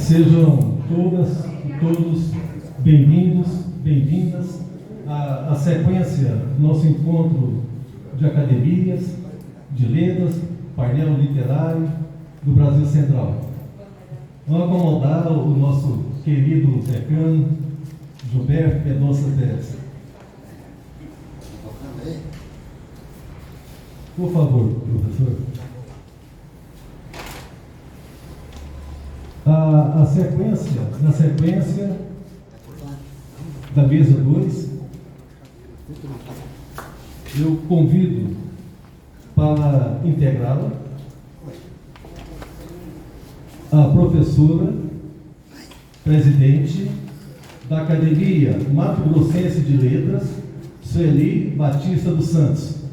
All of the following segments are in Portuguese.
Sejam todas e todos bem-vindos, bem-vindas à sequência do nosso encontro de academias, de letras, painel literário do Brasil Central. Vamos acomodar o nosso querido decano, Gilberto Mendonça Teles. Por favor, professor. Na sequência da mesa 2, eu convido para integrá-la a professora, presidente da Academia Mato Grossense de Letras, Sueli Batista dos Santos.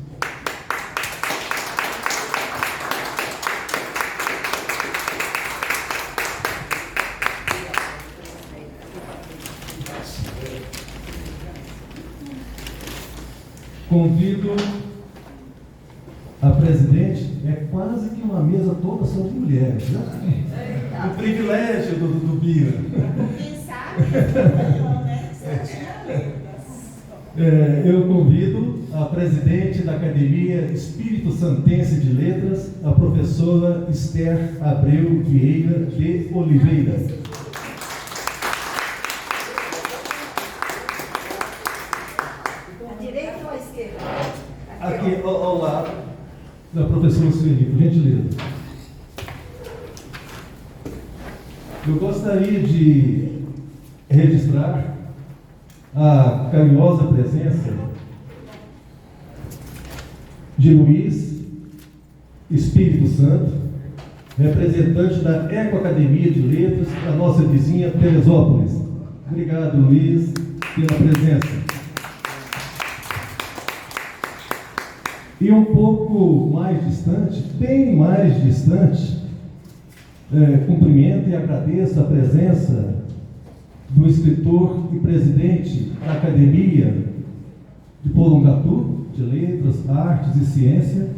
Convido a presidente, é quase que uma mesa toda só de mulheres, né? O privilégio do Bira. Quem sabe, Eu convido a presidente da Academia Espírito Santense de Letras, a professora Esther Abreu Vieira de Oliveira. Aqui ao lado da professora Sueli, por gentileza. Eu gostaria de registrar a carinhosa presença de Luiz Espírito Santo, representante da Ecoacademia de Letras da nossa vizinha Teresópolis. Obrigado, Luiz, pela presença. E um pouco mais distante, bem mais distante, cumprimento e agradeço a presença do escritor e presidente da Academia de Porongatu, de Letras, Artes e Ciência,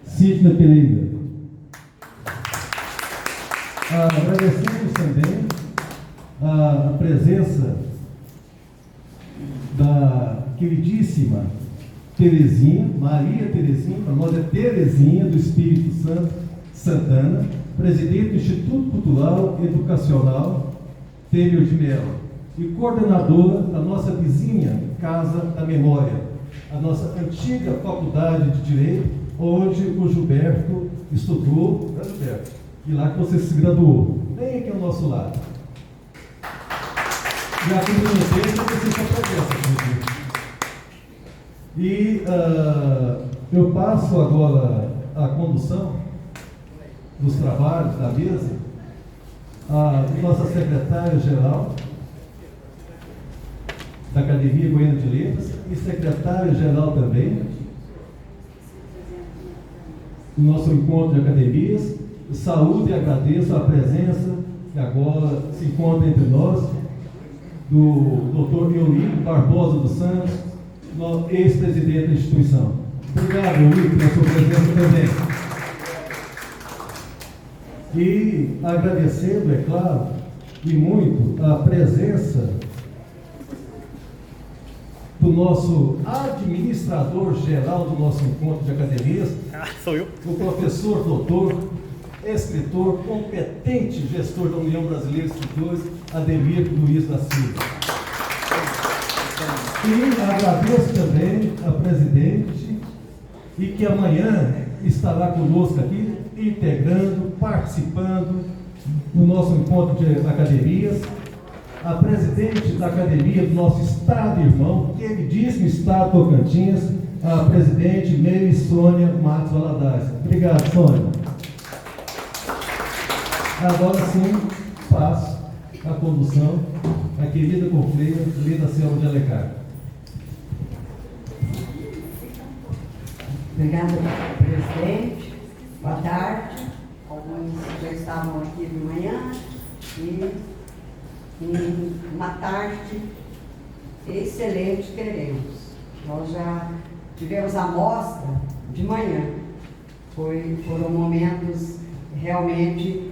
Sidney Pereira. Agradecemos também a presença da queridíssima Terezinha, Maria Terezinha, para nós é Terezinha do Espírito Santo Santana, presidente do Instituto Cultural Educacional Têmio de Mello e coordenadora da nossa vizinha Casa da Memória, a nossa antiga faculdade de Direito, onde o Gilberto estudou, né, Gilberto? E lá que você se graduou. Vem aqui ao nosso lado. E a comunidade vai ser sua presença, e eu passo agora a condução dos trabalhos da mesa a nossa secretária-geral da Academia Goiana de Letras e secretária-geral também do nosso encontro de academias. Saúdo e agradeço a presença que agora se encontra entre nós do Dr. Eulírio Barbosa dos Santos, ex-presidente da instituição. Obrigado, Eulírio, pela sua presença também. E agradecendo, é claro, e muito a presença do nosso administrador-geral do nosso encontro de academias, sou eu, o professor doutor, escritor, competente gestor da União Brasileira de Escritores, Ademir Luiz da Silva. E agradeço também a presidente e que amanhã estará conosco aqui, integrando, participando do nosso encontro de academias, a presidente da academia do nosso estado irmão, queridíssimo estado Tocantins, a presidente Meire Sônia Matos Valadares. Obrigado, Sônia. Agora sim, passo a condução à querida confreira Lida Selva de Alencar. Obrigada, presidente. Boa tarde. Alguns já estavam aqui de manhã e uma tarde excelente teremos. Nós já tivemos a mostra de manhã. Foram momentos realmente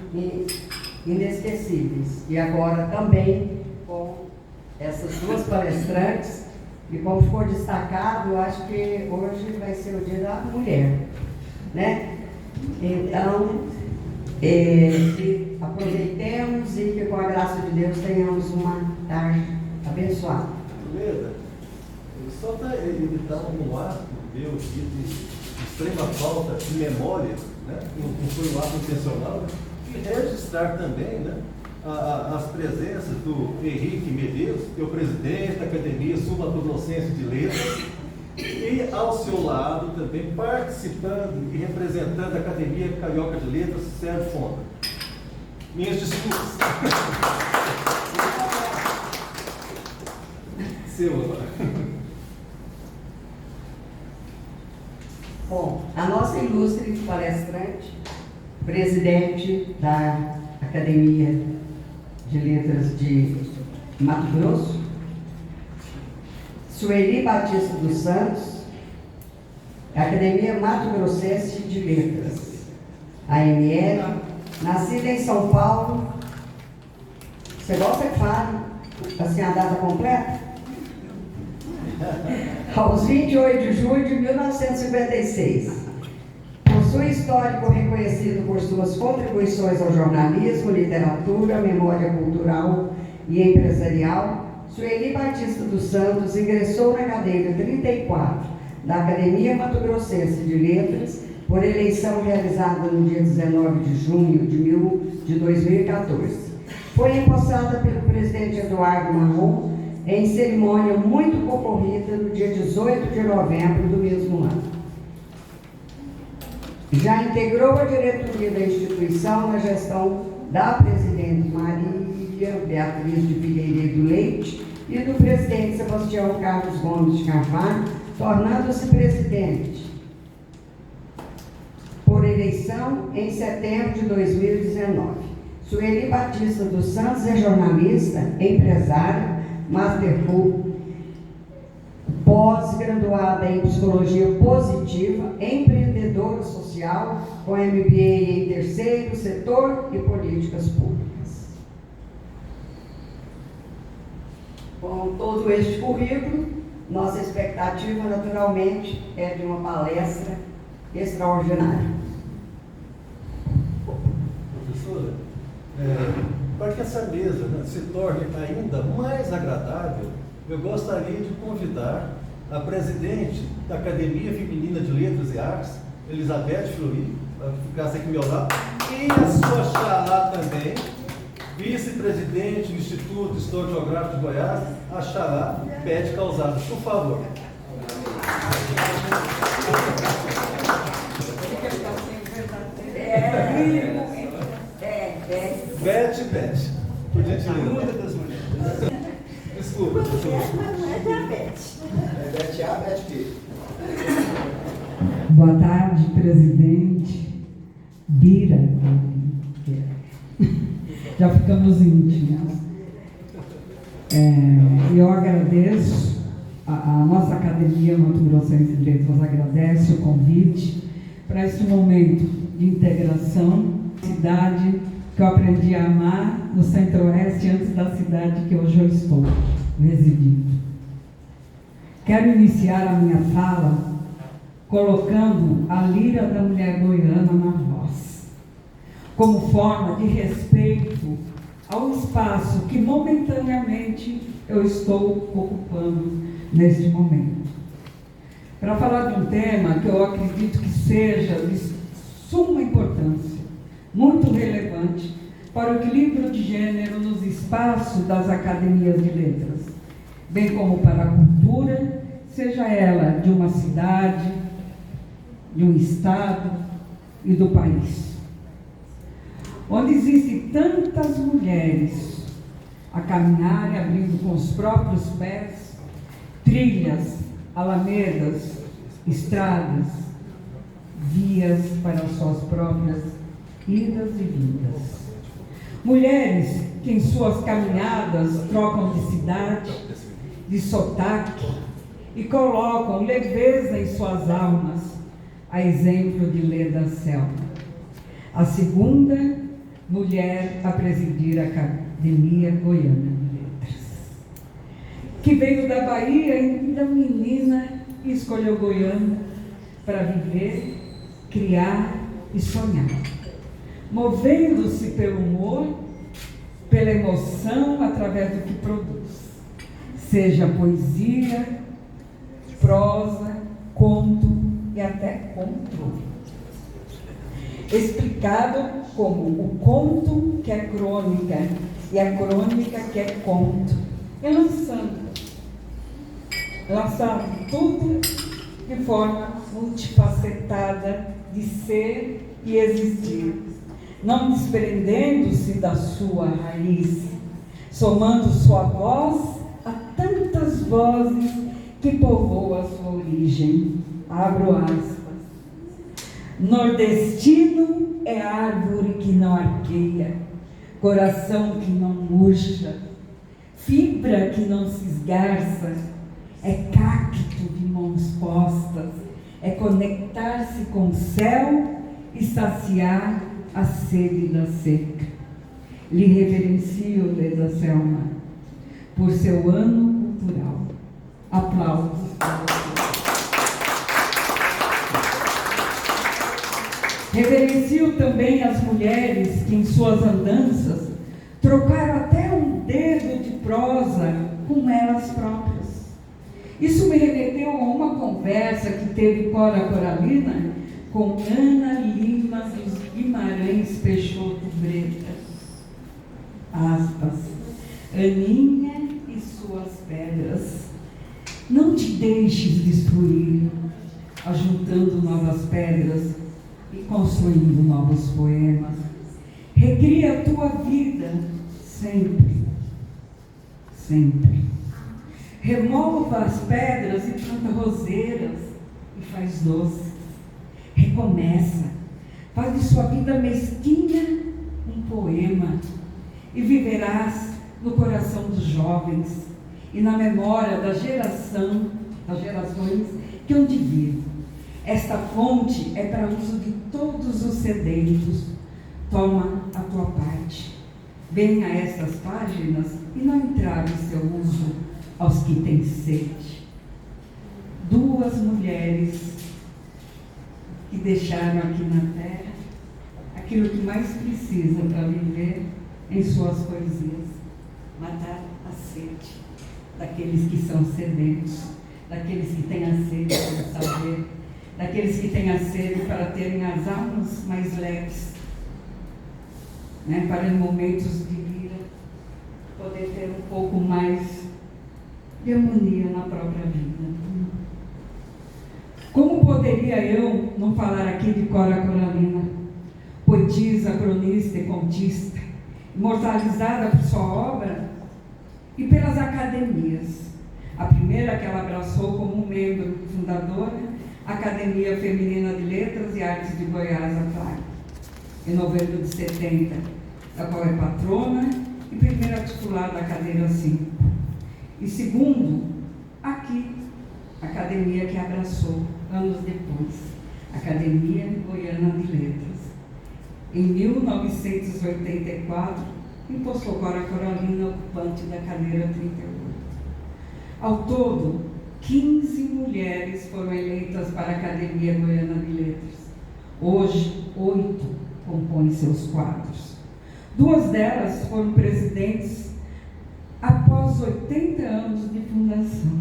inesquecíveis. E agora também com essas duas palestrantes, e como ficou destacado, eu acho que hoje vai ser o Dia da Mulher, né? Então, que aproveitemos e que com a graça de Deus tenhamos uma tarde abençoada. Leda, só para evitar um ato meu aqui de extrema falta de memória, né? Não foi um ato intencional, né? E registrar também, né? As presenças do Henrique Medeiros, que é o presidente da Academia Sul-Mato-Grossense de Letras, e ao seu lado também participando e representando a Academia Carioca de Letras, Sérgio Fonda. Minhas desculpas. Seu agora. Bom, a nossa ilustre palestrante, presidente da Academia de Letras de Mato Grosso, Sueli Batista dos Santos, Academia Mato Grossense de Letras, AML, nascida em São Paulo. Você gosta que fale assim a data completa? Aos 28 de julho de 1956. Possui histórico reconhecido por suas contribuições ao jornalismo, literatura, memória cultural e empresarial. Sueli Batista dos Santos ingressou na cadeira 34 da Academia Mato Grossense de Letras por eleição realizada no dia 19 de junho de 2014. Foi empossada pelo presidente Eduardo Marrom em cerimônia muito concorrida no dia 18 de novembro do mesmo ano. Já integrou a diretoria da instituição na gestão da presidente Maria Beatriz de Figueiredo Leite e do presidente Sebastião Carlos Gomes de Carvalho, tornando-se presidente por eleição em setembro de 2019. Sueli Batista dos Santos é jornalista, empresária, Master pós-graduada em Psicologia Positiva, empreendedora social, com MBA em Terceiro Setor e Políticas Públicas. Com todo este currículo, nossa expectativa, naturalmente, é de uma palestra extraordinária. Professora, para que essa mesa, né, se torne ainda mais agradável, eu gostaria de convidar a presidente da Academia Feminina de Letras e Artes, Elizabeth Fleury, para que ficasse aqui ao meu lado, e a sua xará também, vice-presidente do Instituto Histórico-Geográfico de Goiás, a xará Beth Calzada. Por favor. Beth, por gentileza. Desculpa, Boa tarde, presidente Bira. Já ficamos íntimos. Eu agradeço, a nossa Academia Mato Grossense de Letras agradece o convite para esse momento de integração, cidade que eu aprendi a amar no Centro-Oeste antes da cidade que hoje eu estou residindo. Quero iniciar a minha fala colocando a lira da mulher goiana na voz, como forma de respeito ao espaço que momentaneamente eu estou ocupando neste momento. Para falar de um tema que eu acredito que seja de suma importância, muito relevante para o equilíbrio de gênero nos espaços das academias de letras, bem como para a cultura, seja ela de uma cidade, de um estado e do país. Onde existem tantas mulheres a caminhar e abrindo com os próprios pés trilhas, alamedas, estradas, vias para suas próprias idas e vindas. Mulheres que em suas caminhadas trocam de cidade, de sotaque e colocam leveza em suas almas, a exemplo de Leda Selma. A segunda, mulher a presidir a Academia Goiana de Letras, que veio da Bahia ainda menina e escolheu Goiânia para viver, criar e sonhar, movendo-se pelo humor, pela emoção através do que produz, seja poesia, prosa, conto e até conto, explicado como o conto que é crônica e a crônica que é conto, e lançando tudo de forma multifacetada de ser e existir, não desprendendo-se da sua raiz, somando sua voz a tantas vozes que povoam a sua origem. Abro aspas. Nordestino é árvore que não arqueia, coração que não murcha, fibra que não se esgarça, é cacto de mãos postas, é conectar-se com o céu e saciar a sede da seca. Lhe reverencio, Leda Selma, por seu ano cultural. Aplausos. Reverencio também as mulheres que em suas andanças trocaram até um dedo de prosa com elas próprias. Isso me remeteu a uma conversa que teve Cora Coralina com Ana Lima dos Guimarães Peixoto Bretas. Aspas. Aninha e suas pedras, não te deixes destruir, ajuntando novas pedras e construindo novos poemas. Recria a tua vida sempre, sempre. Remova as pedras e planta roseiras e faz doces. Recomeça, faz de sua vida mesquinha um poema e viverás no coração dos jovens e na memória das gerações que hão de vir. Esta fonte é para uso de todos os sedentos. Toma a tua parte. Venha a estas páginas e não entrave seu uso aos que têm sede. Duas mulheres que deixaram aqui na terra aquilo que mais precisa para viver em suas poesias: matar a sede daqueles que são sedentos, daqueles que têm a sede para saber, daqueles que têm a sede para terem as almas mais leves, né, para em momentos de vida poder ter um pouco mais de harmonia na própria vida. Como poderia eu não falar aqui de Cora Coralina, poetisa, cronista e contista, imortalizada por sua obra e pelas academias. A primeira que ela abraçou como membro fundadora, a Academia Feminina de Letras e Artes de Goiás, a FAG, em novembro de 70, da qual é patrona e primeira titular da cadeira 5. E segundo, aqui, a academia que abraçou, anos depois, a Academia Goiana de Letras. Em 1984, impostou Cora Coralina, ocupante da cadeira 38. Ao todo, 15 mulheres foram eleitas para a Academia Goiana de Letras. Hoje, 8 compõem seus quadros. 2 delas foram presidentes após 80 anos de fundação.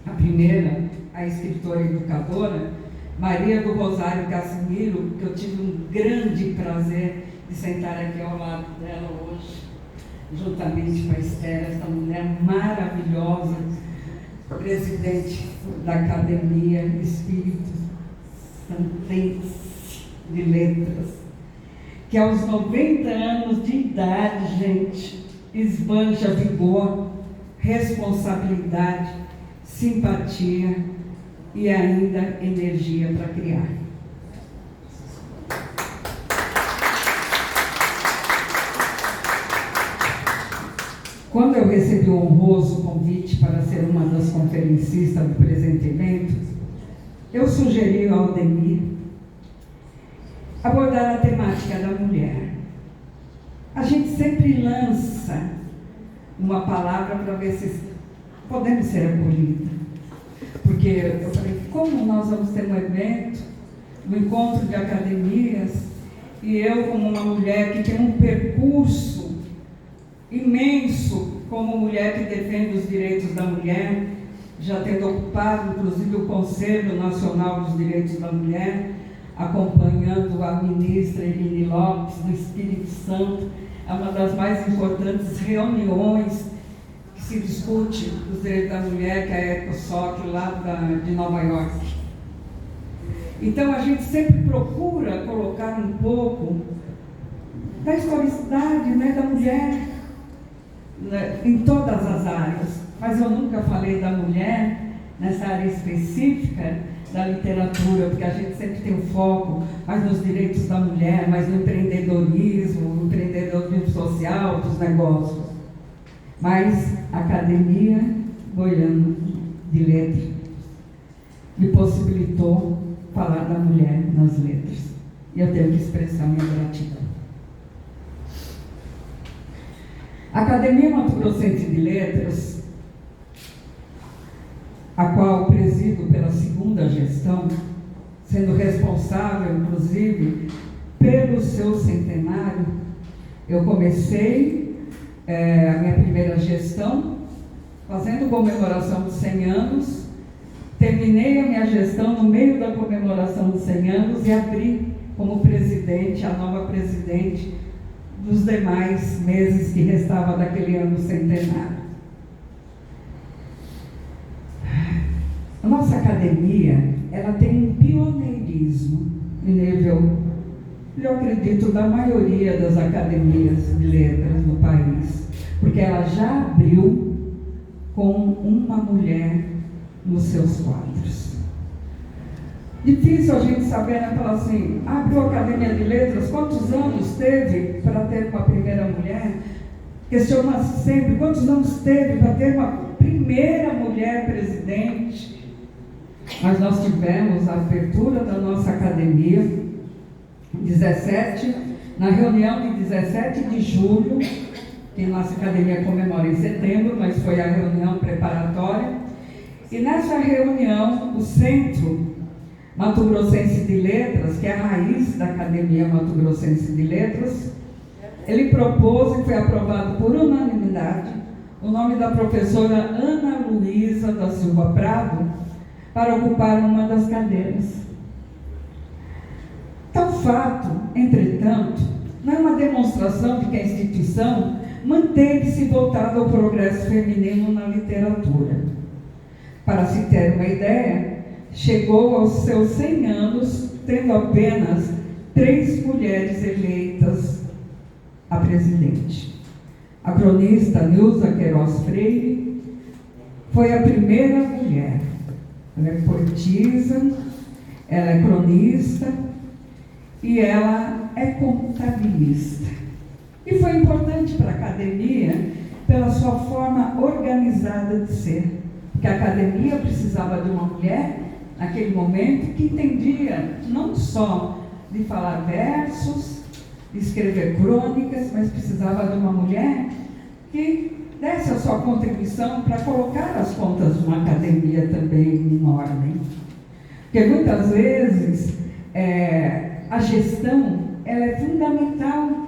A primeira, a escritora e educadora Maria do Rosário Casimiro, que eu tive um grande prazer de sentar aqui ao lado dela hoje, juntamente com a Esther, essa mulher maravilhosa, presidente da Academia Espírito Santense de Letras, que aos 90 anos de idade, gente, esbanja vigor, responsabilidade, simpatia e ainda energia para criar. Quando eu recebi o honroso convite para ser uma das conferencistas do presente evento, eu sugeri ao Aldemir abordar a temática da mulher, lança uma palavra para ver se podemos ser acolhidos. Porque eu falei, como nós vamos ter um evento, um encontro de academias, e eu, como uma mulher que tem um percurso imenso, como mulher que defende os direitos da mulher, já tendo ocupado, inclusive, o Conselho Nacional dos Direitos da Mulher, acompanhando a ministra Eline Lopes, do Espírito Santo, é uma das mais importantes reuniões que se discute os direitos da mulher, que é a ECOSOC, lá de Nova York. Então, a gente sempre procura colocar um pouco da historicidade, né, da mulher, né, em todas as áreas. Mas eu nunca falei da mulher nessa área específica da literatura, porque a gente sempre tem o foco mais nos direitos da mulher, mais no empreendedorismo, no empreendedorismo social, dos negócios. Mas a Academia Goiana de Letras me possibilitou falar da mulher nas letras. E eu tenho que expressar minha gratidão. A Academia Mato Grossense de Letras, a qual presido pela segunda gestão, sendo responsável, inclusive, pelo seu centenário, eu comecei a minha primeira gestão fazendo comemoração de 100 anos, terminei a minha gestão no meio da comemoração de 100 anos e abri como presidente, a nova presidente, dos demais meses que restava daquele ano centenário. A nossa academia, ela tem um pioneirismo em nível, eu acredito, da maioria das academias de letras no país, porque ela já abriu com uma mulher nos seus quadros. Difícil a gente saber, né? Falar assim, abriu a Academia de Letras, quantos anos teve para ter uma primeira mulher? Questiona-se sempre, quantos anos teve para ter uma primeira mulher presidente? Mas nós tivemos a abertura da nossa academia, 17, na reunião de 17 de julho, que nossa academia comemora em setembro, mas foi a reunião preparatória. E nessa reunião, o Centro Mato Grossense de Letras, que é a raiz da Academia Mato Grossense de Letras, ele propôs e foi aprovado por unanimidade o nome da professora Ana Luísa da Silva Prado para ocupar uma das cadeiras. Tal fato, entretanto, não é uma demonstração de que a instituição manteve-se voltada ao progresso feminino na literatura. Para se ter uma ideia, chegou aos seus 100 anos, tendo apenas 3 mulheres eleitas a presidente. A cronista Nilza Queiroz Freire foi a primeira mulher. Ela é poetisa, ela é cronista e ela é contabilista. E foi importante para a academia pela sua forma organizada de ser, porque a academia precisava de uma mulher, naquele momento, que entendia não só de falar versos, de escrever crônicas, mas precisava de uma mulher que desse a sua contribuição para colocar as contas de uma academia também em ordem. Porque muitas vezes a gestão ela é fundamental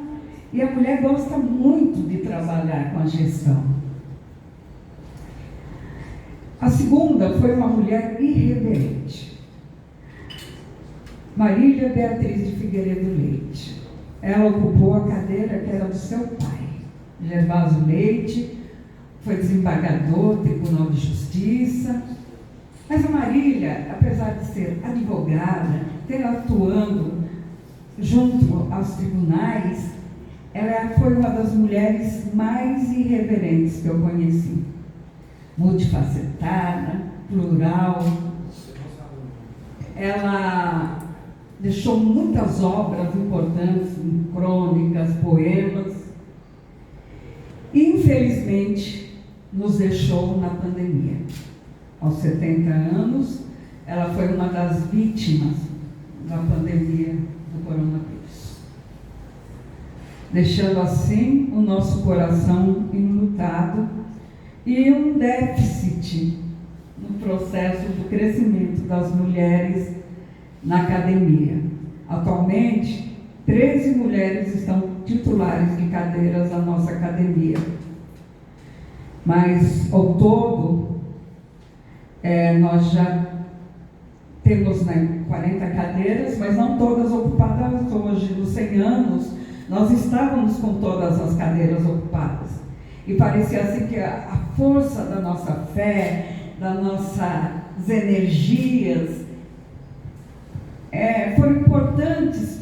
e a mulher gosta muito de trabalhar com a gestão. A segunda foi uma mulher irreverente, Marília Beatriz de Figueiredo Leite. Ela ocupou a cadeira que era do seu pai, Gervásio Leite, foi desembargador, Tribunal de Justiça. Mas a Marília, apesar de ser advogada, ter atuando junto aos tribunais, ela foi uma das mulheres mais irreverentes que eu conheci. Multifacetada, plural. Ela deixou muitas obras importantes, crônicas, poemas. E, infelizmente, nos deixou na pandemia. Aos 70 anos, ela foi uma das vítimas da pandemia do coronavírus. deixando assim o nosso coração enlutado e um déficit no processo do crescimento das mulheres na academia. Atualmente, 13 mulheres estão titulares de cadeiras da nossa academia. Mas, ao todo, nós já temos 40 cadeiras, mas não todas ocupadas hoje. Nos 100 anos, nós estávamos com todas as cadeiras ocupadas. E parecia assim que a força da nossa fé, das nossas energias, foram importantes,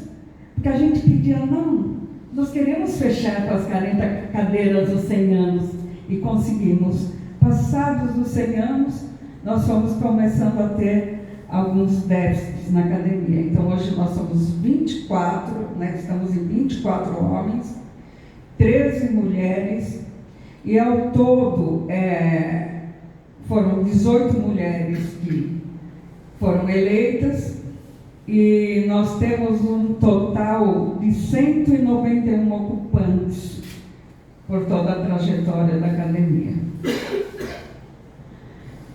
porque a gente pedia, não, nós queremos fechar com as 40 cadeiras dos 100 anos, e conseguimos. Passados os 100 anos, nós fomos começando a ter alguns déficits na academia. Então, hoje nós somos 24, estamos em 24 homens, 13 mulheres, e ao todo foram 18 mulheres que foram eleitas, e nós temos um total de 191 ocupantes por toda a trajetória da academia.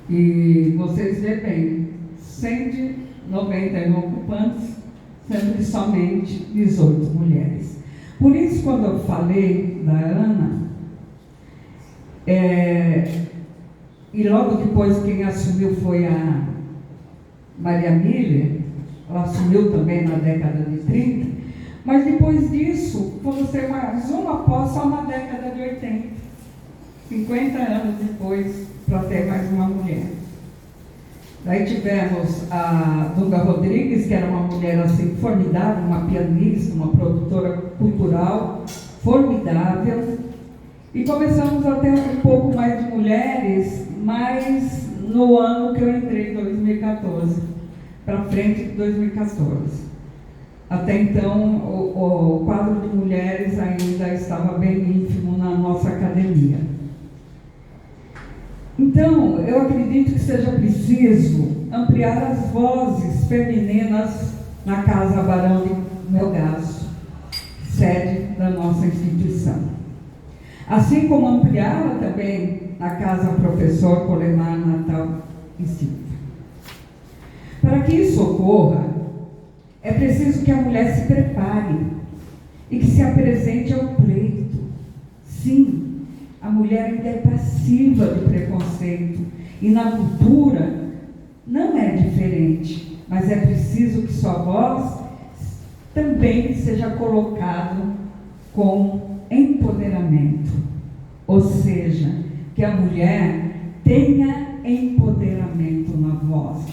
E vocês veem bem, 191 ocupantes, sendo que somente 18 mulheres. Por isso, quando eu falei da Ana, e logo depois quem assumiu foi a Maria Miller, ela assumiu também na década de 30, mas depois disso, fomos ter mais uma após só na década de 80, 50 anos depois, para ter mais uma mulher. Daí tivemos a Dunga Rodrigues, que era uma mulher assim formidável, uma pianista, uma produtora cultural formidável, e começamos a ter um pouco mais de mulheres, mas no ano que eu entrei, 2014, para frente de 2014. Até então, o quadro de mulheres ainda estava bem ínfimo na nossa academia. Então, eu acredito que seja preciso ampliar as vozes femininas na Casa Barão de Melgaço, sede da nossa instituição. Assim como ampliá-la também na Casa Professor Colemar Natal e Silva. Para que isso ocorra, é preciso que a mulher se prepare e que se apresente ao pleito. Sim, a mulher ainda é passiva do preconceito e na cultura não é diferente, mas é preciso que sua voz também seja colocado com empoderamento, ou seja, que a mulher tenha empoderamento na voz,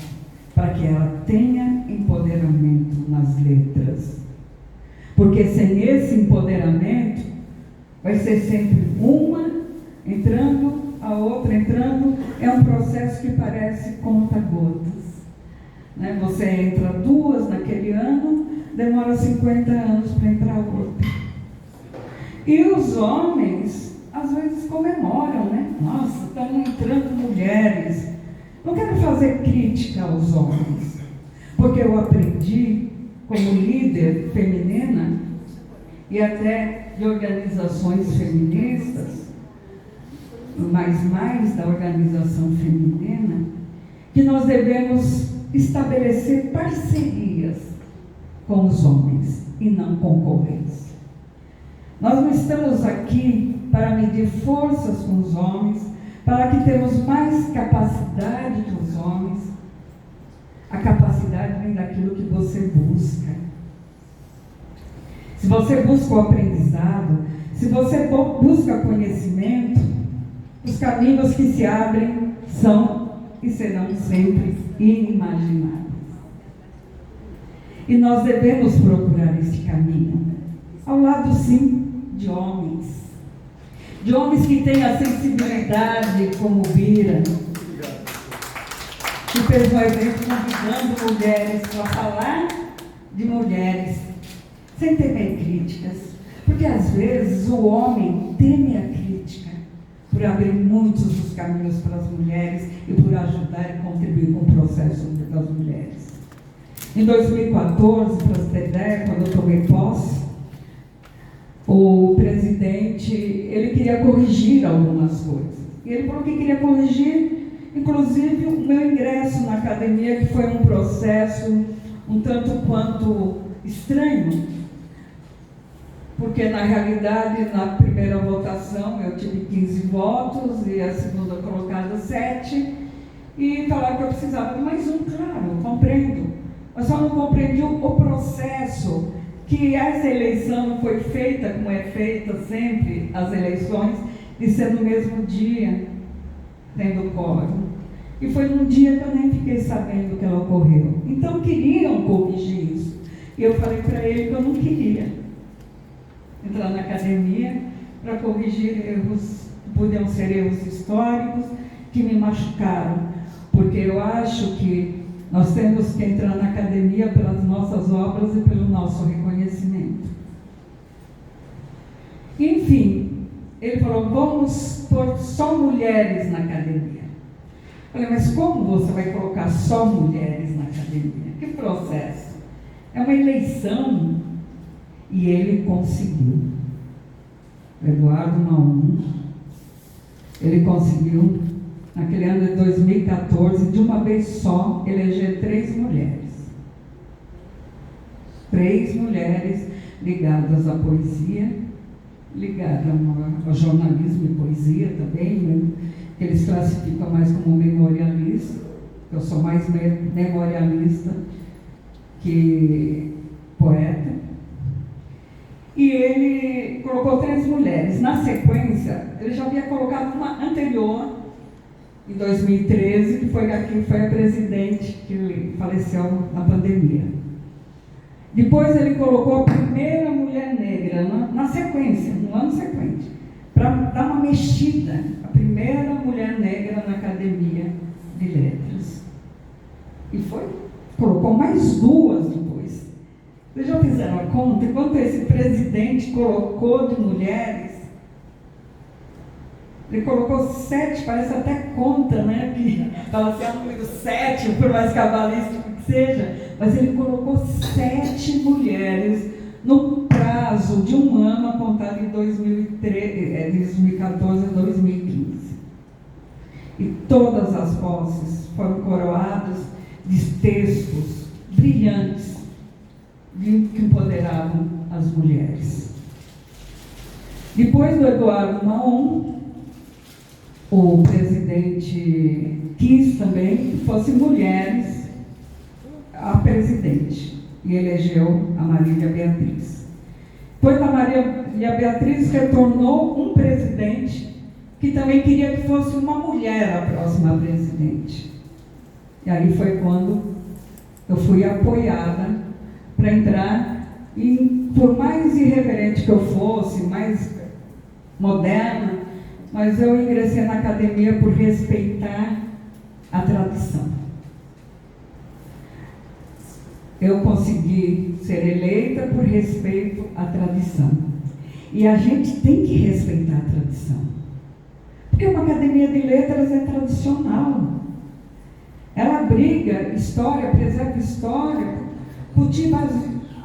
para que ela tenha empoderamento nas letras. Porque sem esse empoderamento, vai ser sempre uma entrando, a outra entrando, é um processo que parece conta-gotas. Você entra 2 naquele ano, demora 50 anos para entrar outra. E os homens, às vezes, comemoram, Nossa, estão entrando mulheres. Não quero fazer crítica aos homens, porque eu aprendi, como líder feminina, e até de organizações feministas, mas mais da organização feminina, que nós devemos estabelecer parcerias com os homens e não concorrência. Nós não estamos aqui para medir forças com os homens, para que temos mais capacidade que os homens. A capacidade vem daquilo que você busca. Se você busca o aprendizado, se você busca conhecimento, os caminhos que se abrem são e serão sempre inimagináveis. E nós devemos procurar este caminho, ao lado sim de homens que têm a sensibilidade como Bira, que fez um evento convidando mulheres para falar de mulheres, sem temer críticas, porque às vezes o homem teme a crítica, por abrir muitos dos caminhos para as mulheres e por ajudar e contribuir com o processo das mulheres. Em 2014, para você ter ideia, quando eu tomei posse, o presidente, ele queria corrigir algumas coisas. E ele falou que queria corrigir, inclusive, o meu ingresso na academia, que foi um processo um tanto quanto estranho, porque, na realidade, na primeira votação eu tive 15 votos e a segunda colocada 7, e falaram que eu precisava de mais um, claro, compreendo. Mas só não compreendi o processo, que essa eleição não foi feita, como é feita sempre as eleições, de ser no mesmo dia, tendo quórum. E foi num dia que eu nem fiquei sabendo que ela ocorreu. Então queriam corrigir isso. E eu falei para ele que eu não queria entrar na academia para corrigir erros, que podiam ser erros históricos, que me machucaram. Porque eu acho que nós temos que entrar na academia pelas nossas obras e pelo nosso reconhecimento. Enfim, ele falou, vamos pôr só mulheres na academia. Eu falei, mas como você vai colocar só mulheres na academia? Que processo? É uma eleição. E ele conseguiu. Eduardo Maum, ele conseguiu, naquele ano de 2014, de uma vez só, eleger 3 mulheres. 3 mulheres ligadas à poesia, ligadas ao jornalismo e poesia também, né? Que eles classificam mais como memorialista. Eu sou mais memorialista que poeta. E ele colocou 3 mulheres. Na sequência, ele já havia colocado uma anterior, em 2013, que foi a presidente que faleceu na pandemia. Depois ele colocou a primeira mulher negra, na sequência, no ano seguinte, para dar uma mexida, a primeira mulher negra na Academia de Letras. E colocou mais 2 depois. Vocês já fizeram a conta? Quanto esse presidente colocou de mulheres? Ele colocou 7, parece até conta, né? Que fala assim, é o número 7, por mais cabalístico que seja, mas ele colocou 7 mulheres no prazo de um ano, a contar em 2014 a 2015. E todas as posses foram coroadas de textos brilhantes que empoderavam as mulheres. Depois do Eduardo Maum, o presidente quis também que fossem mulheres a presidente e elegeu a Marília Beatriz. Depois da Marília Beatriz retornou um presidente que também queria que fosse uma mulher a próxima presidente. E aí foi quando eu fui apoiada para entrar, e por mais irreverente que eu fosse, mais moderna, mas eu ingressei na academia por respeitar a tradição. Eu consegui ser eleita por respeito à tradição. E a gente tem que respeitar a tradição. Porque uma academia de letras é tradicional. Ela abriga história, preserva história, cultiva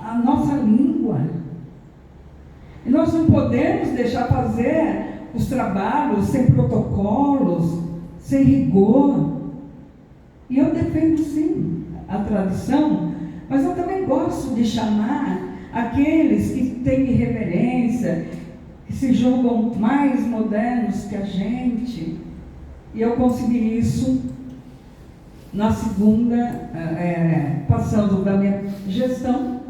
a nossa língua. E nós não podemos deixar fazer os trabalhos sem protocolos, sem rigor. E eu defendo sim a tradição, mas eu também gosto de chamar aqueles que têm irreverência, que se julgam mais modernos que a gente. E eu consegui isso na segunda, passando da minha gestão,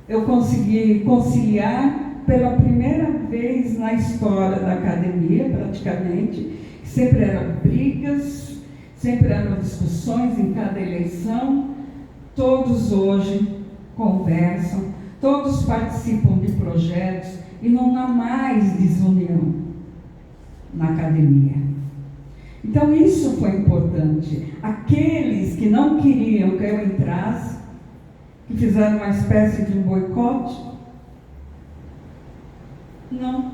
eu consegui conciliar pela primeira vez na história da academia, praticamente, sempre eram brigas, sempre eram discussões em cada eleição, todos hoje conversam, todos participam de projetos e não há mais desunião na academia. Então isso foi importante. Aqueles que não queriam que eu entrasse, que fizeram uma espécie de um boicote, não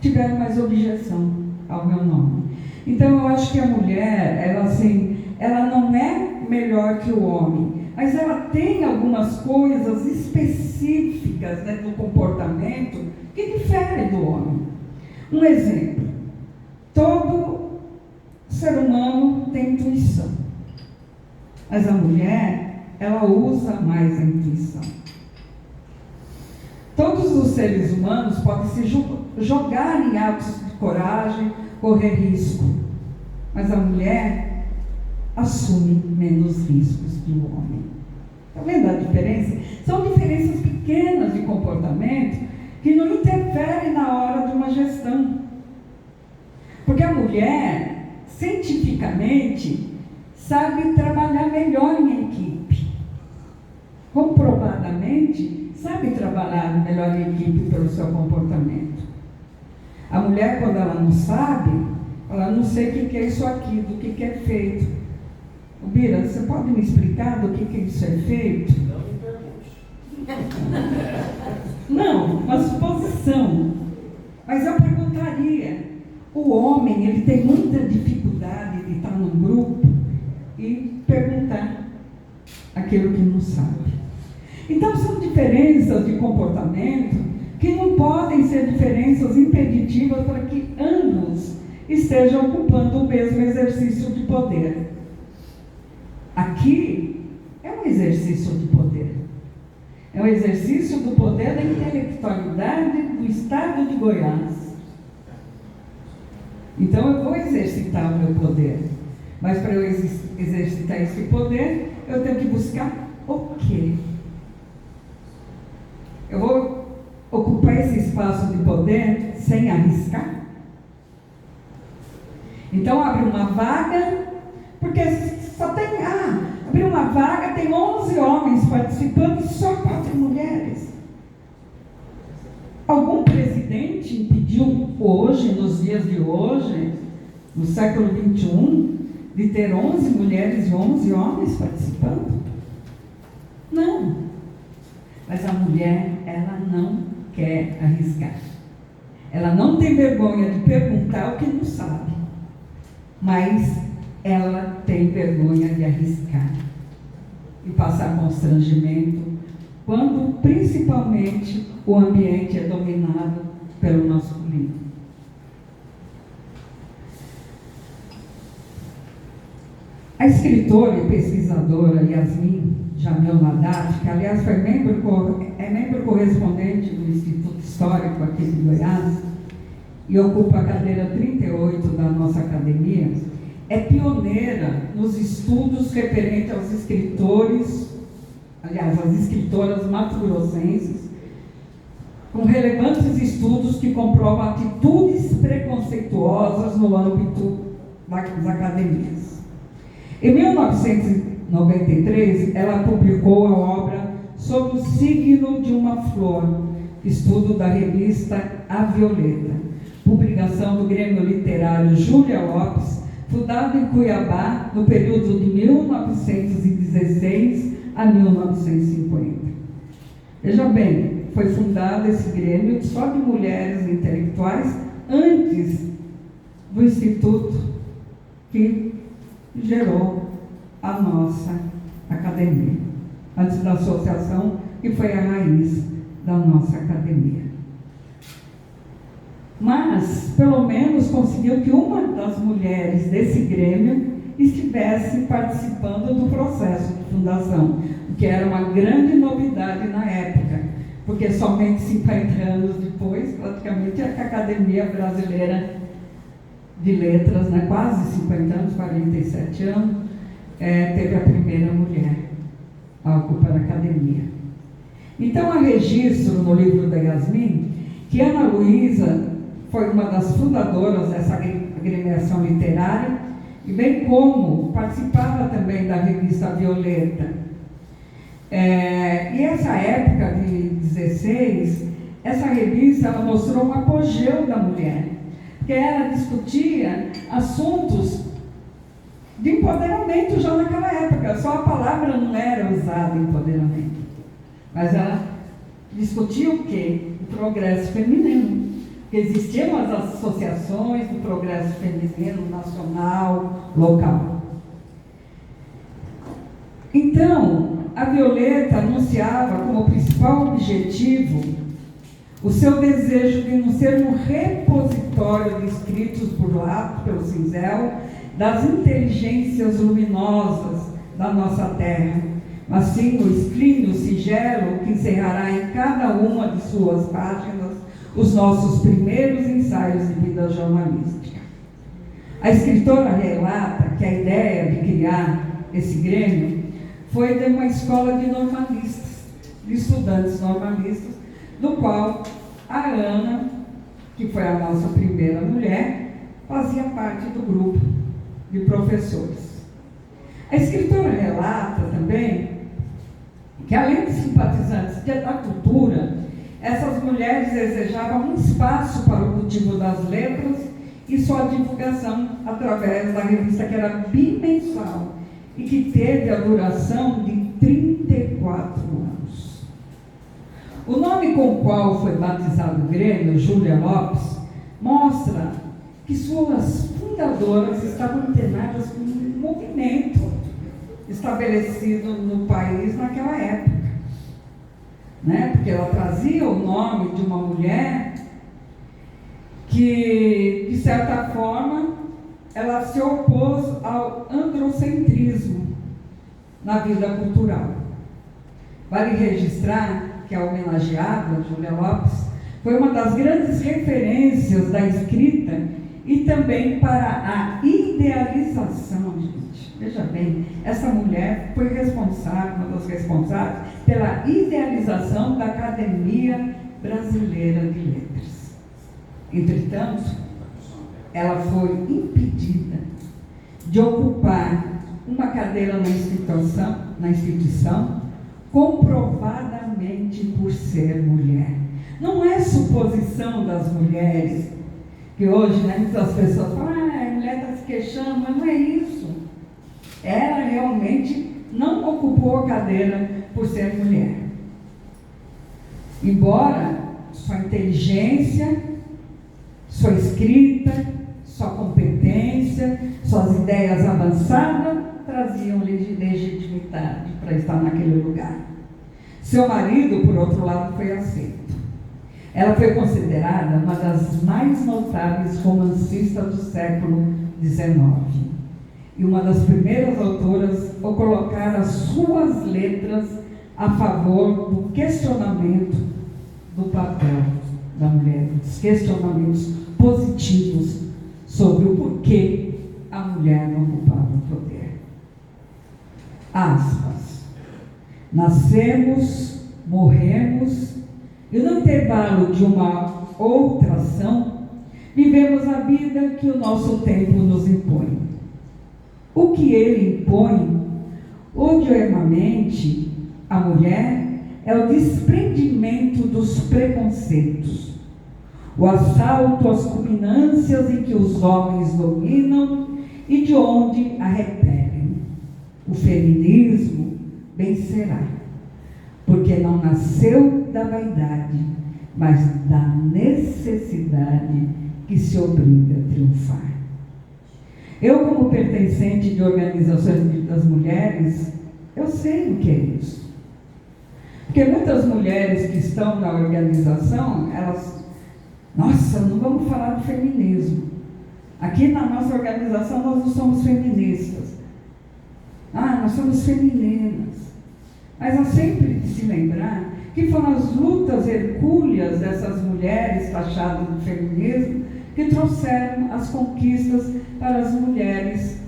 tiveram mais objeção ao meu nome. Então eu acho que a mulher, ela não é melhor que o homem, mas ela tem algumas coisas específicas, né, do comportamento que difere do homem. Um exemplo: todo ser humano tem intuição, mas a mulher, ela usa mais a intuição. Todos os seres humanos podem se jogar em atos de coragem, correr risco, mas a mulher assume menos riscos que o homem. Está vendo a diferença? São diferenças pequenas de comportamento que não interferem na hora de uma gestão. Porque a mulher, cientificamente, sabe trabalhar melhor em equipe. Comprovadamente, sabe trabalhar melhor em equipe pelo seu comportamento. A mulher, quando ela não sabe, ela não sei o que é isso aqui, do que é feito. Bira, você pode me explicar do que isso é feito? Não me pergunte. Não, uma suposição. Mas eu perguntaria. O homem, ele tem muita dificuldade de estar num grupo e perguntar aquilo que não sabe. Então, são diferenças de comportamento que não podem ser diferenças impeditivas para que ambos estejam ocupando o mesmo exercício de poder. Aqui é um exercício de poder. É um exercício do poder da intelectualidade do Estado de Goiás. Então, eu vou exercitar o meu poder. Mas para eu exercitar esse poder, eu tenho que buscar o quê? Eu vou ocupar esse espaço de poder sem arriscar? Então, abre uma vaga, porque só tem... abrir uma vaga, tem 11 homens participando e só 4 mulheres. Algum presidente impediu hoje, nos dias de hoje, no século XXI, de ter 11 mulheres e 11 homens participando? Não. Mas a mulher, ela não quer arriscar. Ela não tem vergonha de perguntar o que não sabe. Mas ela tem vergonha de arriscar e passar constrangimento quando, principalmente, o ambiente é dominado pelo masculino. A escritora e pesquisadora Yasmin Jamil Haddad, que aliás é membro correspondente do Instituto Histórico aqui de Goiás e ocupa a cadeira 38 da nossa academia, é pioneira nos estudos referentes aos escritores, aliás, às escritoras mato-grossenses, com relevantes estudos que comprovam atitudes preconceituosas no âmbito das academias. Em 1993, ela publicou a obra Sobre o Signo de uma Flor, estudo da revista A Violeta, publicação do Grêmio Literário Júlia Lopes, fundado em Cuiabá no período de 1916 a 1950. Veja bem, foi fundado esse Grêmio só de mulheres intelectuais antes do Instituto que gerou a nossa academia, antes da associação que foi a raiz da nossa academia. Mas, pelo menos, conseguiu que uma das mulheres desse Grêmio estivesse participando do processo de fundação, o que era uma grande novidade na época, porque somente 50 anos depois, praticamente, a Academia Brasileira de Letras, né, quase 50 anos, 47 anos, teve a primeira mulher a ocupar a academia. Então, há registro no livro da Yasmin que Ana Luísa foi uma das fundadoras dessa agremiação literária, e bem como participava também da revista Violeta. E essa época de 16, essa revista ela mostrou um apogeu da mulher, porque ela discutia assuntos de empoderamento já naquela época, só a palavra não era usada, empoderamento, mas ela discutia o quê? O progresso feminino. Existiam as associações do progresso feminino nacional, local. Então, a Violeta anunciava como principal objetivo o seu desejo de não ser um repositório de escritos burlados pelo cinzel das inteligências luminosas da nossa terra, mas sim o escrínio singelo que encerrará em cada uma de suas páginas os nossos primeiros ensaios de vida jornalística. A escritora relata que a ideia de criar esse grêmio foi de uma escola de normalistas, de estudantes normalistas, do qual a Ana, que foi a nossa primeira mulher, fazia parte do grupo de professores. A escritora relata também que, além de simpatizantes da cultura, essas mulheres desejavam um espaço para o cultivo das letras e sua divulgação através da revista, que era bimensal e que teve a duração de 34 anos. O nome com o qual foi batizado o Grêmio, Júlia Lopes, mostra que suas fundadoras estavam antenadas com um movimento estabelecido no país naquela época, né? Porque ela trazia o nome de uma mulher que, de certa forma, ela se opôs ao androcentrismo na vida cultural. Vale registrar que a homenageada, Júlia Lopes, foi uma das grandes referências da escrita e também para a idealização, gente. Veja bem, essa mulher foi responsável, uma das responsáveis, pela idealização da Academia Brasileira de Letras. Entretanto, ela foi impedida de ocupar uma cadeira na instituição, comprovadamente por ser mulher. Não é suposição das mulheres, que hoje, né, muitas pessoas falam, a mulher está se queixando, mas não é isso. Ela realmente não ocupou a cadeira por ser mulher. Embora sua inteligência, sua escrita, sua competência, suas ideias avançadas traziam legitimidade para estar naquele lugar. Seu marido, por outro lado, foi aceito. Ela foi considerada uma das mais notáveis romancistas do século XIX e uma das primeiras autoras a colocar as suas letras a favor do questionamento do papel da mulher, dos questionamentos positivos sobre o porquê a mulher não ocupava o poder. Aspas. Nascemos, morremos, e no intervalo de uma outra ação, vivemos a vida que o nosso tempo nos impõe. O que ele impõe, odiosamente, à mulher, é o desprendimento dos preconceitos, o assalto às culminâncias em que os homens dominam e de onde a repelem. O feminismo vencerá, porque não nasceu da vaidade, mas da necessidade que se obriga a triunfar. Eu, como pertencente de organizações das mulheres, eu sei o que é isso. Porque muitas mulheres que estão na organização, elas, nossa, não vamos falar de feminismo. Aqui na nossa organização nós não somos feministas. Nós somos femininas. Mas há sempre de se lembrar que foram as lutas hercúleas dessas mulheres taxadas de feminismo que trouxeram as conquistas para as mulheres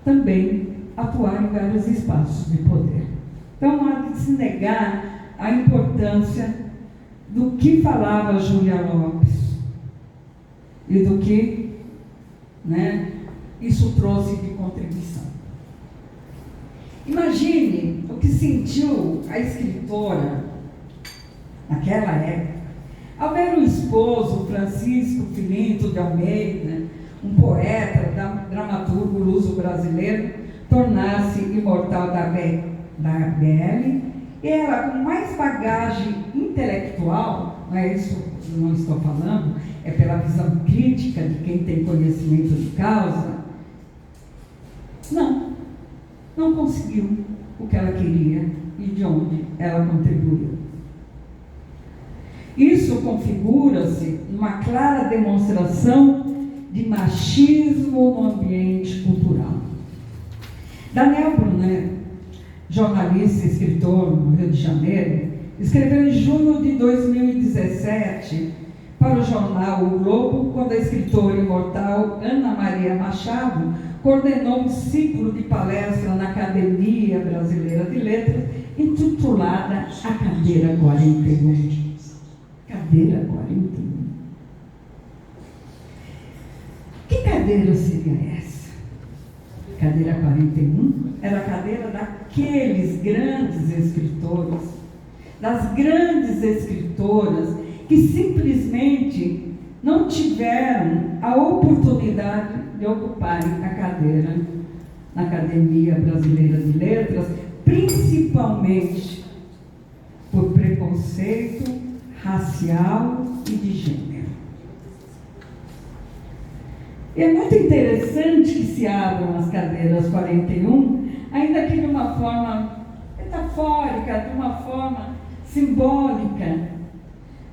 também atuar em vários espaços de poder. Então não há de se negar a importância do que falava Júlia Lopes e do que, né, isso trouxe de contribuição. Imagine o que sentiu a escritora naquela época, ao ver o esposo Francisco Filinto de Almeida, um poeta, dramaturgo luso-brasileiro, tornar-se imortal da BL, e ela, com mais bagagem intelectual, não é isso que eu não estou falando, é pela visão crítica de quem tem conhecimento de causa, não conseguiu o que ela queria e de onde ela contribuiu. Isso configura-se uma clara demonstração de machismo no ambiente cultural. Daniel Brunet, jornalista e escritor no Rio de Janeiro, escreveu em junho de 2017 para o jornal O Globo, quando a escritora imortal Ana Maria Machado coordenou um ciclo de palestra na Academia Brasileira de Letras, intitulada A Cadeira 41. Cadeira 41. Que cadeira seria essa? Cadeira 41 era a cadeira daqueles grandes escritores, das grandes escritoras que simplesmente não tiveram a oportunidade de ocuparem a cadeira na Academia Brasileira de Letras, principalmente por preconceito racial e de gênero. E é muito interessante que se abram as cadeiras 41, ainda que de uma forma metafórica, de uma forma simbólica,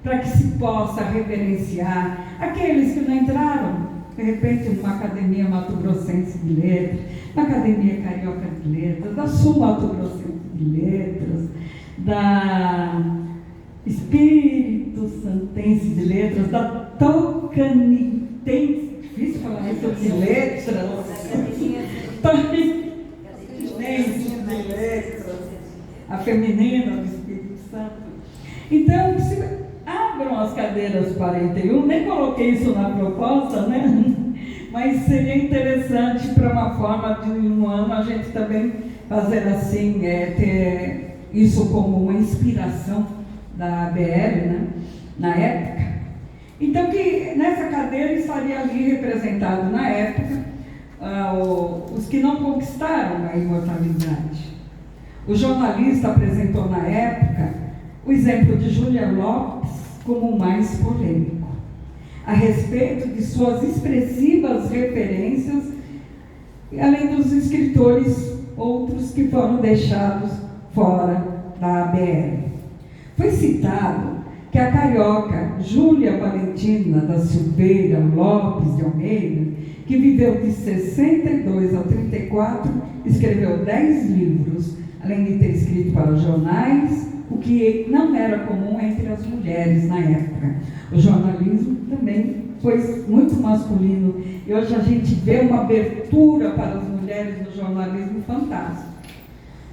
para que se possa reverenciar aqueles que não entraram, de repente, numa Academia Mato Grossense de Letras, na Academia Carioca de Letras, da Sul Mato Grossense de Letras, da Espírito Santense de Letras, da Tocanitense, difícil falar isso, de Letras, Tocanitense de Letras, a feminina do Espírito Santo. Então, se abram as cadeiras 41, nem coloquei isso na proposta, né? Mas seria interessante para uma forma de um ano a gente também fazer assim, ter isso como uma inspiração da ABL, né? Na época. Então, que nessa cadeira estaria ali representado na época os que não conquistaram a imortalidade. O jornalista apresentou na época o exemplo de Júlia Lopes como o mais polêmico, a respeito de suas expressivas referências, além dos escritores outros que foram deixados fora da ABL. Foi citado que a carioca Júlia Valentina da Silveira Lopes de Almeida, que viveu de 62 a 34, escreveu 10 livros, além de ter escrito para jornais, o que não era comum entre as mulheres na época. O jornalismo também foi muito masculino, e hoje a gente vê uma abertura para as mulheres no jornalismo fantástico.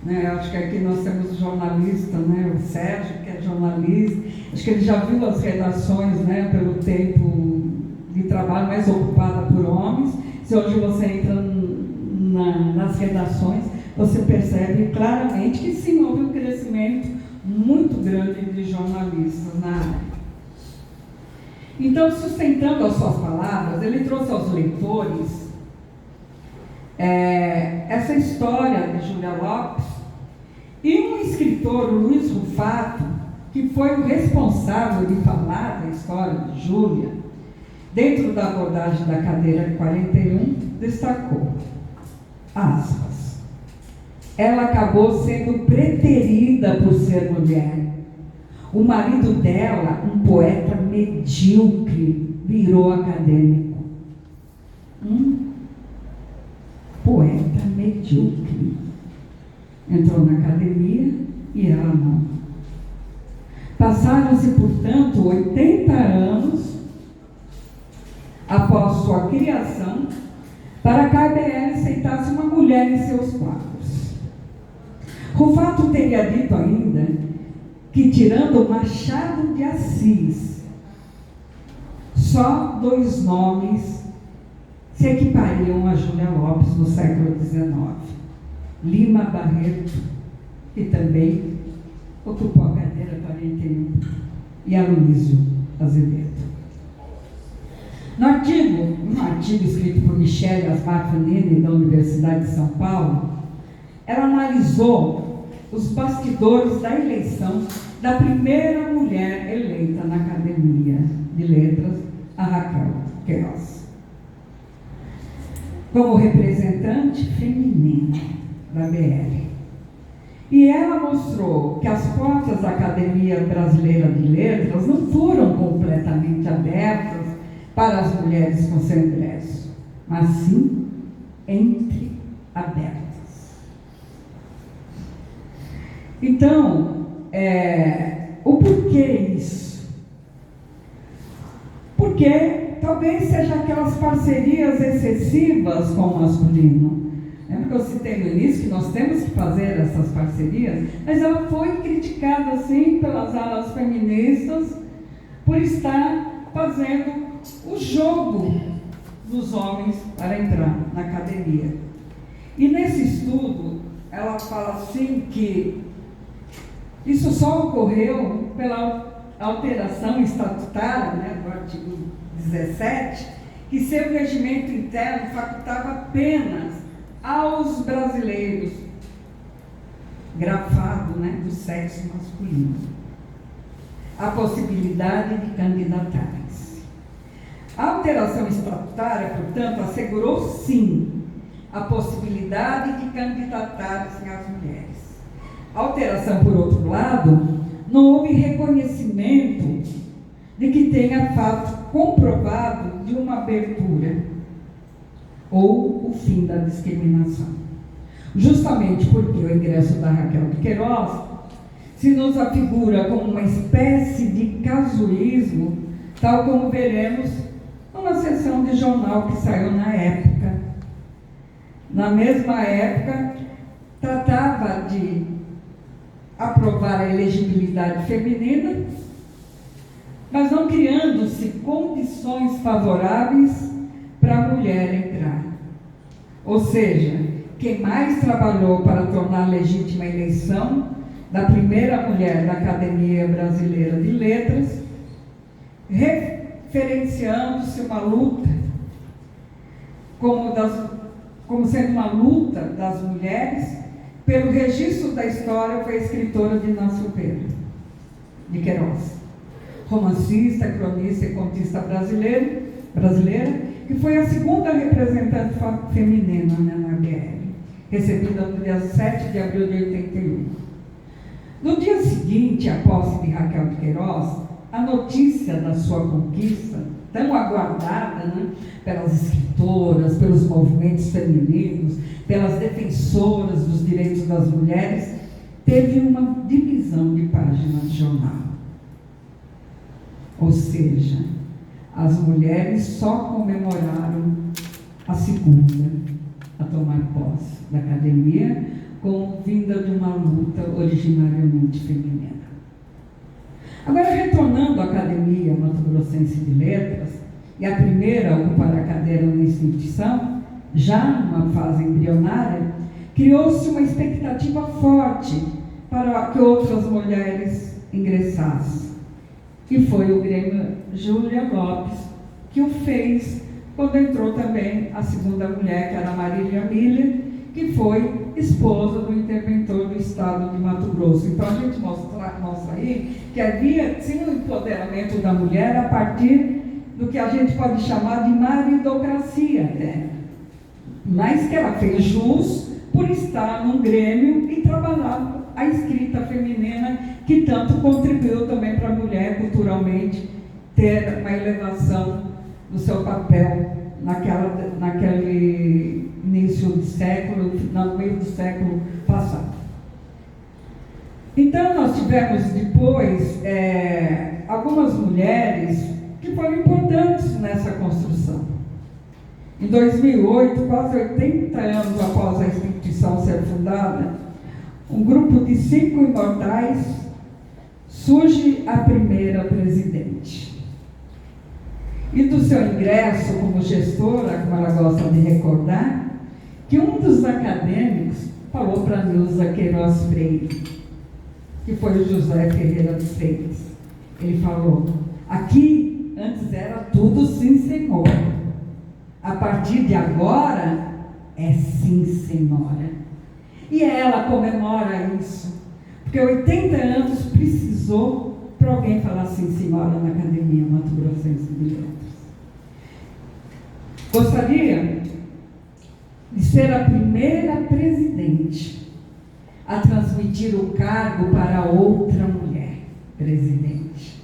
Né? Acho que aqui nós temos o jornalista, né? O Sérgio, que é jornalista, acho que ele já viu as redações, né? Pelo tempo de trabalho mais ocupada por homens. Se hoje você entra nas redações, você percebe claramente que sim, houve um crescimento muito grande de jornalistas na área. Então, sustentando as suas palavras, ele trouxe aos leitores essa história de Júlia Lopes e um escritor, Luiz Rufato, que foi o responsável de falar da história de Júlia, dentro da abordagem da cadeira 41, destacou, aspas, ela acabou sendo preterida por ser mulher. O marido dela, um poeta medíocre, virou acadêmico. Poeta medíocre. Entrou na academia e ela não. Passaram-se, portanto, 80 anos após sua criação para que a ABL aceitasse uma mulher em seus quadros. Rufato teria dito ainda que, tirando Machado de Assis, só 2 nomes se equipariam a Júlia Lopes no século XIX. Lima Barreto, que também ocupou a cadeira 41, e Aloysio Azevedo. Um artigo escrito por Michele Asmar Fanini, da Universidade de São Paulo, ela analisou os bastidores da eleição da primeira mulher eleita na Academia de Letras, a Raquel Queiroz, como representante feminina da BL. E ela mostrou que as portas da Academia Brasileira de Letras não foram completamente abertas para as mulheres com seu ingresso, mas sim entreabertas. Então, o porquê isso? Porque talvez seja aquelas parcerias excessivas com o masculino. Porque eu citei no início que nós temos que fazer essas parcerias, mas ela foi criticada, assim, pelas alas feministas por estar fazendo o jogo dos homens para entrar na academia. E nesse estudo, ela fala assim que isso só ocorreu pela alteração estatutária, né, do artigo 17, que seu regimento interno facultava apenas aos brasileiros, grafado, né, do sexo masculino, a possibilidade de candidatarem-se. A alteração estatutária, portanto, assegurou sim a possibilidade de candidatarem-se as mulheres. A alteração, por outro lado, não houve reconhecimento de que tenha fato comprovado de uma abertura ou o fim da discriminação. Justamente porque o ingresso da Raquel de Queiroz se nos afigura como uma espécie de casuísmo, tal como veremos numa sessão de jornal que saiu na época. Na mesma época, tratava de aprovar a elegibilidade feminina, mas não criando-se condições favoráveis para a mulher entrar. Ou seja, quem mais trabalhou para tornar legítima a eleição da primeira mulher da Academia Brasileira de Letras, referenciando-se uma luta como sendo uma luta das mulheres, pelo registro da história, foi a escritora de Inácio Pedro de Queiroz, romancista, cronista e contista brasileira, que foi a segunda representante feminina, né, na ABL, recebida no dia 7 de abril de 81. No dia seguinte, à posse de Raquel de Queiroz, a notícia da sua conquista, tão aguardada, né, pelas escritoras, pelos movimentos femininos, pelas defensoras dos direitos das mulheres, teve uma divisão de páginas de jornal. Ou seja, as mulheres só comemoraram a segunda a tomar posse da academia, como vinda de uma luta originariamente feminina. Agora, retornando à Academia Mato Grossense de Letras, e a primeira a ocupar a cadeira na instituição, já numa fase embrionária, criou-se uma expectativa forte para que outras mulheres ingressassem. E foi o Grêmio Júlia Lopes que o fez, quando entrou também a segunda mulher, que era Marília Miller, que foi esposa do interventor do Estado de Mato Grosso. Então, a gente mostra aí que havia, sim, o empoderamento da mulher a partir do que a gente pode chamar de meritocracia até, mas que ela fez jus por estar num grêmio e trabalhar a escrita feminina, que tanto contribuiu também para a mulher culturalmente ter uma elevação do seu papel naquele início do século, no meio do século passado. Então, nós tivemos depois algumas mulheres que foram importantes nessa construção. Em 2008, quase 80 anos após a instituição ser fundada, um grupo de 5 imortais surge a primeira presidente. E do seu ingresso como gestora, como ela gosta de recordar, que um dos acadêmicos falou para Nilza Queiroz Freire, que foi o José Ferreira de Freitas. Ele falou: aqui antes era tudo sim, senhor. A partir de agora é sim, senhora. E ela comemora isso, porque 80 anos precisou para alguém falar sim, senhora, na Academia Mato Grossense de Letras. Gostaria de ser a primeira presidente a transmitir o cargo para outra mulher presidente.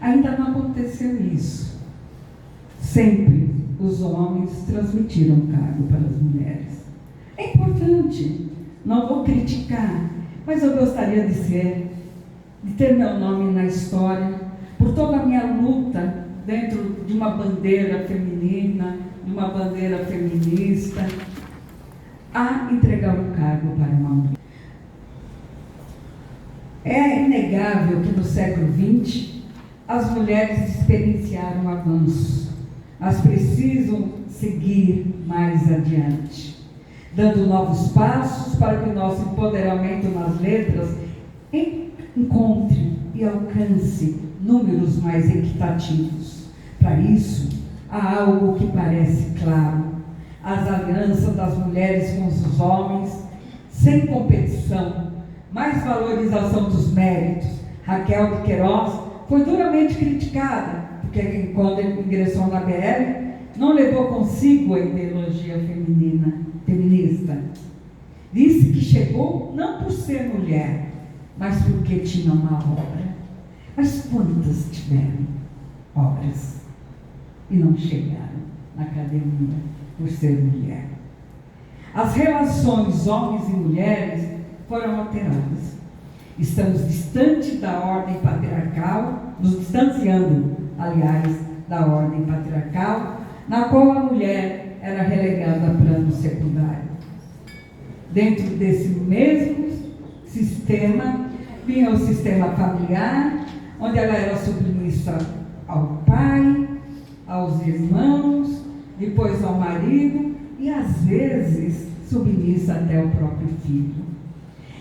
Ainda não aconteceu isso. Sempre os homens transmitiram o cargo para as mulheres. É importante, não vou criticar, mas eu gostaria de ter meu nome na história, por toda a minha luta dentro de uma bandeira feminina, de uma bandeira feminista, a entregar o cargo para uma mulher. É inegável que no século XX as mulheres experienciaram avanços. Elas precisam seguir mais adiante, dando novos passos para que o nosso empoderamento nas letras encontre e alcance números mais equitativos. Para isso, há algo que parece claro: as alianças das mulheres com os homens, sem competição, mais valorização dos méritos. Raquel de Queiroz foi duramente criticada, porque quando ingressou na BL, não levou consigo a ideologia feminista. Disse que chegou não por ser mulher, mas porque tinha uma obra. Mas quantas tiveram obras e não chegaram na academia por ser mulher? As relações homens e mulheres foram alteradas. Estamos distantes da ordem patriarcal, nos distanciando, aliás, da ordem patriarcal, na qual a mulher era relegada a plano secundário. Dentro desse mesmo sistema, vinha o sistema familiar, onde ela era submissa ao pai, aos irmãos, depois ao marido e, às vezes, submissa até ao próprio filho.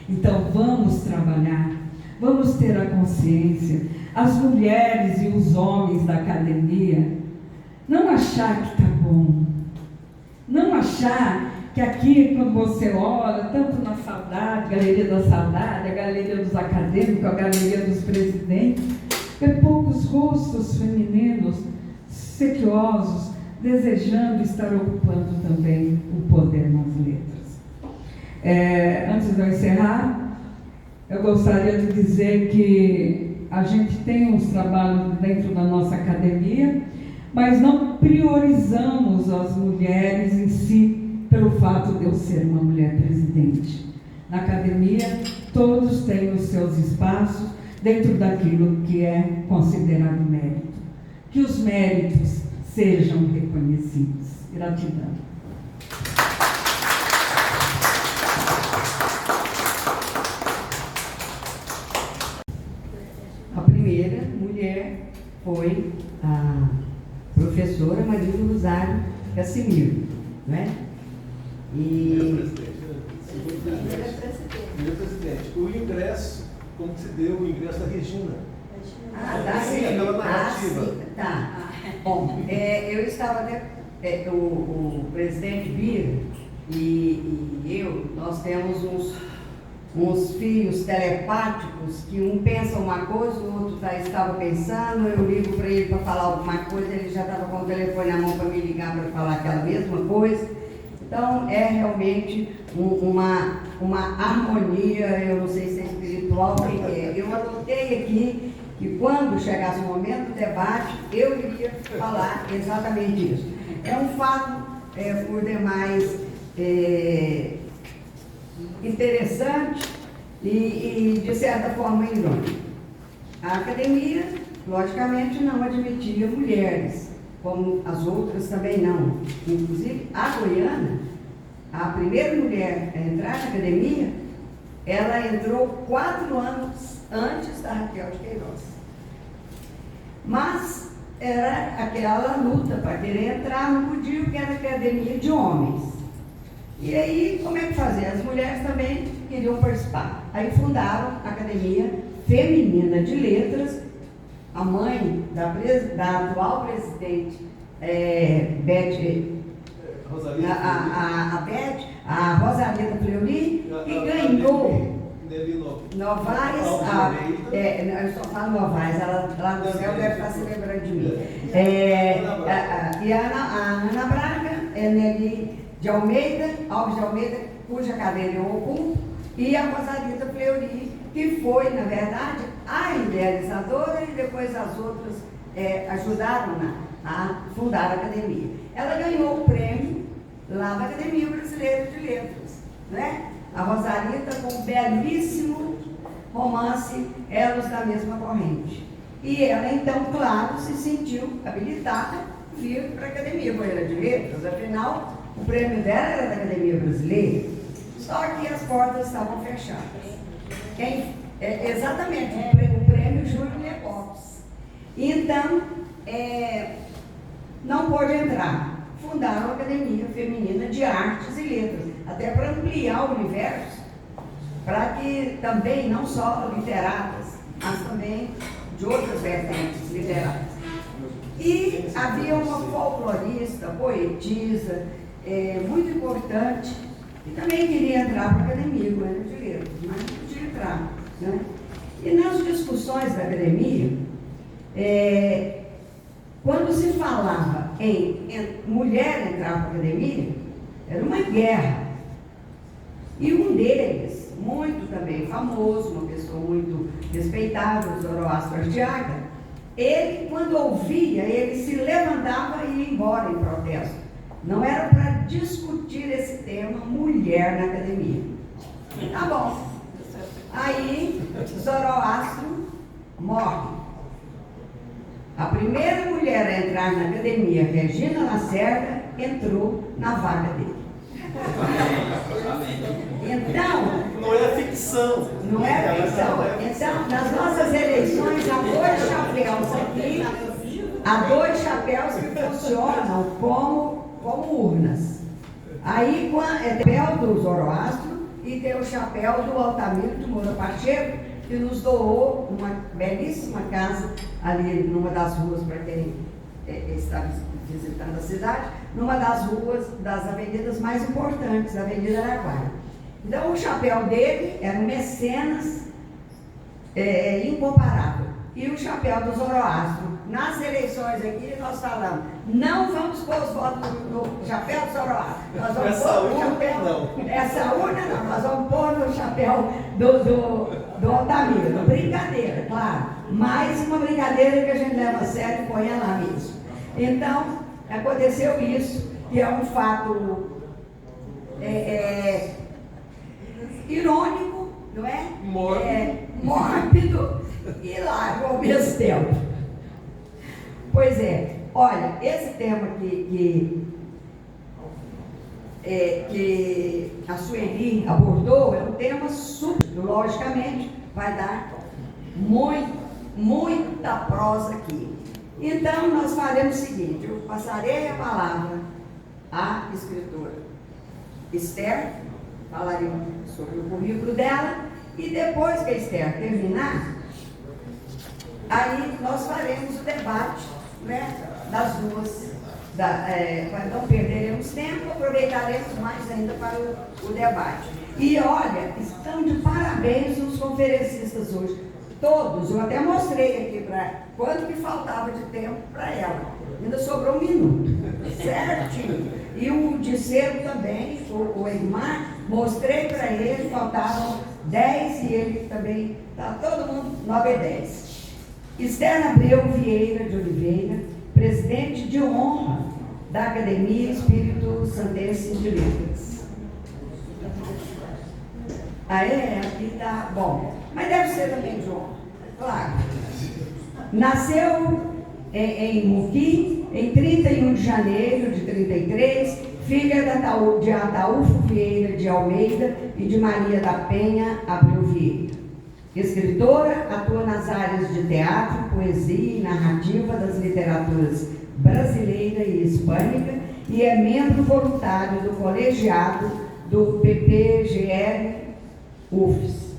Então, vamos trabalhar, vamos ter a consciência, as mulheres e os homens da academia, não achar que está bom, não achar que aqui, quando você olha, tanto na saudade, Galeria da Saudade, a Galeria dos Acadêmicos, a Galeria dos Presidentes, vê poucos rostos femininos, sequiosos, desejando estar ocupando também o poder nas letras. Antes de eu encerrar, eu gostaria de dizer que a gente tem uns trabalhos dentro da nossa academia, mas não priorizamos as mulheres em si pelo fato de eu ser uma mulher presidente. Na academia, todos têm os seus espaços dentro daquilo que é considerado mérito. Que os méritos sejam reconhecidos. Gratidão. A primeira mulher foi a professora Maria do Rosário Cassimiro, não é? Primeiro presidente. O ingresso, como que se deu o ingresso da Regina? Sim. Aquela narrativa. Sim, tá. Bom, eu estava até, o presidente Bira e eu, nós temos uns fios telepáticos que um pensa uma coisa, o outro estava pensando, eu ligo para ele para falar alguma coisa, ele já estava com o telefone na mão para me ligar para falar aquela mesma coisa. Então, é realmente uma harmonia, eu não sei se é espiritual, o que é. Eu anotei aqui que quando chegasse o momento do debate, eu iria falar exatamente isso. É um fato, por demais, interessante e, de certa forma, irônico. A academia, logicamente, não admitia mulheres, como as outras também não. Inclusive, a Goiânia, a primeira mulher a entrar na academia, ela entrou 4 anos antes da Raquel de Queiroz. Mas era aquela luta para querer entrar, não podia, porque era academia de homens. E aí, como é que fazia? As mulheres também queriam participar. Aí fundaram a Academia Feminina de Letras. A mãe da atual presidente, a Rosalina Fleury, que ganhou Novaes, eu só falo Novaes, ela lá no céu deve estar se lembrando de mim. E a Ana Braga, Nelly de Almeida, Alves de Almeida, cuja cadeira eu ocupo, e a Rosarita Fleury, que foi, na verdade, a idealizadora, e depois as outras ajudaram a fundar a academia. Ela ganhou o prêmio lá da Academia Brasileira de Letras, né? A Rosarita com um belíssimo romance Elos da Mesma Corrente. E ela, então, claro, se sentiu habilitada a vir para a Academia Brasileira de Letras, afinal, o prêmio dela era da Academia Brasileira, só que as portas estavam fechadas. Exatamente, o prêmio Júlio Lopes. Então, não pôde entrar. Fundaram a Academia Feminina de Artes e Letras, até para ampliar o universo, para que também, não só literatas, mas também de outras vertentes literatas. E havia uma folclorista, poetisa, muito importante, que também queria entrar para a Academia de Letras, mas não podia entrar, né? E nas discussões da Academia, quando se falava em mulher entrar para a Academia, era uma guerra. E um deles, muito também famoso, uma pessoa muito respeitável, Zoroastro Arteaga, ele, quando ouvia, ele se levantava e ia embora em protesto. Não era para discutir esse tema, mulher na academia. Tá bom. Aí, Zoroastro morre. A primeira mulher a entrar na academia, Regina Lacerda, entrou na vaga dele. Então, não é ficção. Não é ficção. Então, nas nossas eleições, há dois chapéus que funcionam como urnas. Aí tem o chapéu do Zoroastro e tem o chapéu do Altamiro de Moura Pacheco, que nos doou uma belíssima casa ali numa das ruas, para quem está visitando a cidade, numa das ruas, das avenidas mais importantes, a Avenida Araguaia. Então, o chapéu dele era um mecenas incomparável. E o chapéu do Zoroastro. Nas eleições aqui, nós falamos, não vamos pôr os votos no chapéu do Zoroastro. Nós vamos pôr no chapéu... Não. Essa urna não, nós vamos pôr no chapéu do Altamiro. Brincadeira, claro. Mais uma brincadeira que a gente leva a sério e põe lá mesmo. Então, aconteceu isso, que é um fato irônico, não é? Mórbido e hilário ao mesmo tempo. Pois olha, esse tema que a Sueli abordou é um tema súbito, logicamente, vai dar muita prosa aqui. Então, nós faremos o seguinte, eu passarei a palavra à escritora Esther, falaremos sobre o currículo dela, e depois que a Esther terminar, aí nós faremos o debate, né, das duas, para não perderemos tempo, aproveitaremos mais ainda para o debate. E olha, estão de parabéns os conferencistas hoje. Todos, eu até mostrei aqui para quanto que faltava de tempo para ela. Ainda sobrou 1 minuto, certinho. E o Dicero também, o Edmar, mostrei para ele, faltavam 10 e ele também, está todo mundo 9 e 10. Esther Abreu Vieira de Oliveira, presidente de honra da Academia Espírito Santense de Letras. Aqui está, bom, mas deve ser também de honra, claro. Nasceu em Muqui, em 31 de janeiro de 33, filha de Ataúfo Vieira de Almeida e de Maria da Penha Abreu Vieira. Escritora, atua nas áreas de teatro, poesia e narrativa das literaturas brasileira e hispânica e é membro voluntário do colegiado do PPGR UFES.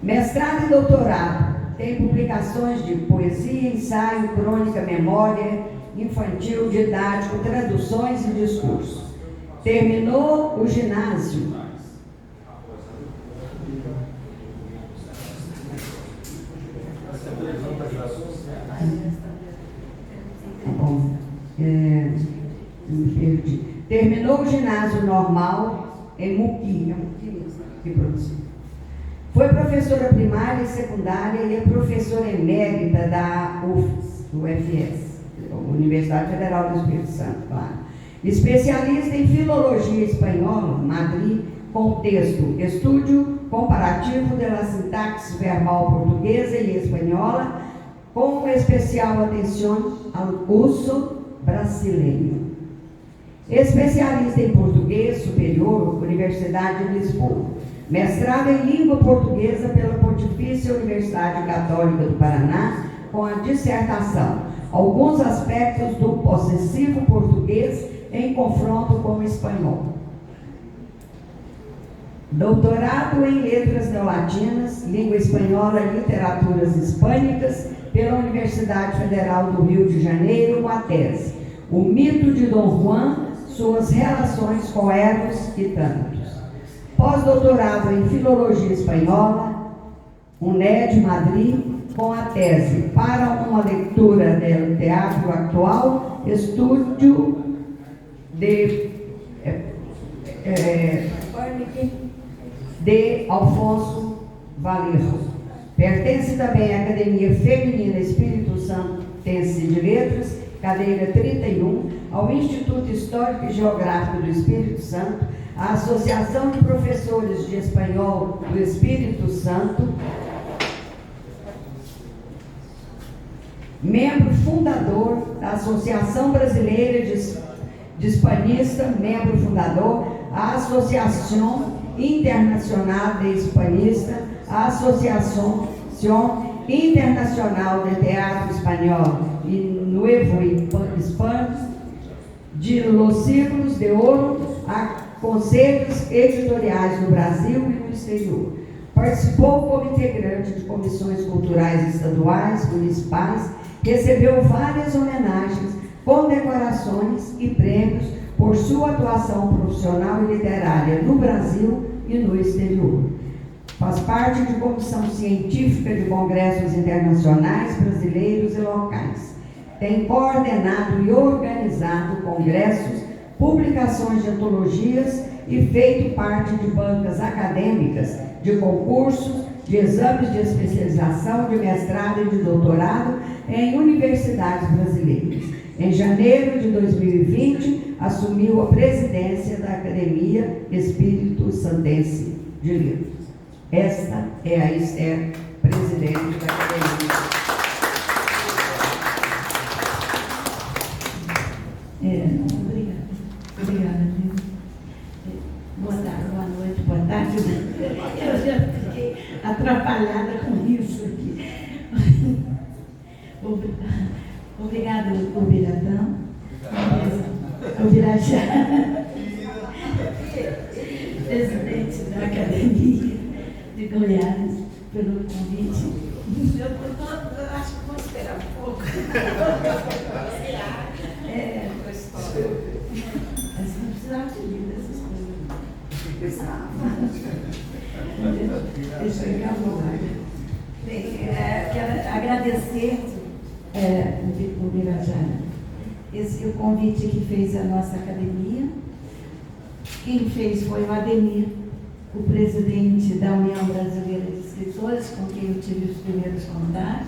Mestrado e doutorado. Tem publicações de poesia, ensaio, crônica, memória, infantil, didático, traduções e discurso. Terminou o ginásio. Bom, me perdi. Terminou o ginásio normal em Muqui. que produziu. Foi professora primária e secundária e é professora emérita da UFS, Universidade Federal do Espírito Santo, claro. Especialista em Filologia Espanhola, Madrid, com o texto Estudio Comparativo de la Sintaxe Verbal Portuguesa e Espanhola, com especial atenção ao uso brasileiro. Especialista em Português Superior, Universidade de Lisboa. Mestrado em Língua Portuguesa pela Pontifícia Universidade Católica do Paraná, com a dissertação Alguns aspectos do possessivo português em confronto com o espanhol. Doutorado em Letras Neolatinas, Língua Espanhola e Literaturas Hispânicas pela Universidade Federal do Rio de Janeiro, com a tese O Mito de Dom Juan, Suas Relações com Eros e Thanatos. Pós-doutorado em Filologia Espanhola, UNED Madrid, com a tese Para uma leitura do teatro atual, Estúdio de Alfonso Valerro. Pertence também à Academia Feminina Espírito Santense de Letras, cadeira 31, ao Instituto Histórico e Geográfico do Espírito Santo, à Associação de Professores de Espanhol do Espírito Santo, membro fundador da Associação Brasileira de Hispanista, membro fundador, a Associação Internacional de Hispanista, a Associação Internacional de Teatro Espanhol e Nuevo Hispano, de Los Siglos de Ouro, a conselhos editoriais no Brasil e no exterior. Participou como integrante de comissões culturais estaduais, municipais, recebeu várias homenagens, condecorações e prêmios por sua atuação profissional e literária no Brasil e no exterior. Faz parte de comissão científica de congressos internacionais, brasileiros e locais. Tem coordenado e organizado congressos, publicações de antologias e feito parte de bancas acadêmicas, de concursos, de exames de especialização, de mestrado e de doutorado em universidades brasileiras. Em janeiro de 2020, assumiu a presidência da Academia Espírito Santense de Letras. Esta é a Esther, presidente da Academia. Obrigada, viu? Boa tarde, boa noite, boa tarde. Eu já fiquei atrapalhada com isso aqui. Obrigada, Ubiratão. Ubirajá, presidente da Academia de Goiás, pelo convite. Eu acho que vou esperar um pouco. Mas não precisava te ler essas coisas. Deixa eu ficar bem, quero agradecer o Birajara, o convite que fez a nossa academia. Quem fez foi o Ademir, o presidente da União Brasileira de Escritores, com quem eu tive os primeiros contatos.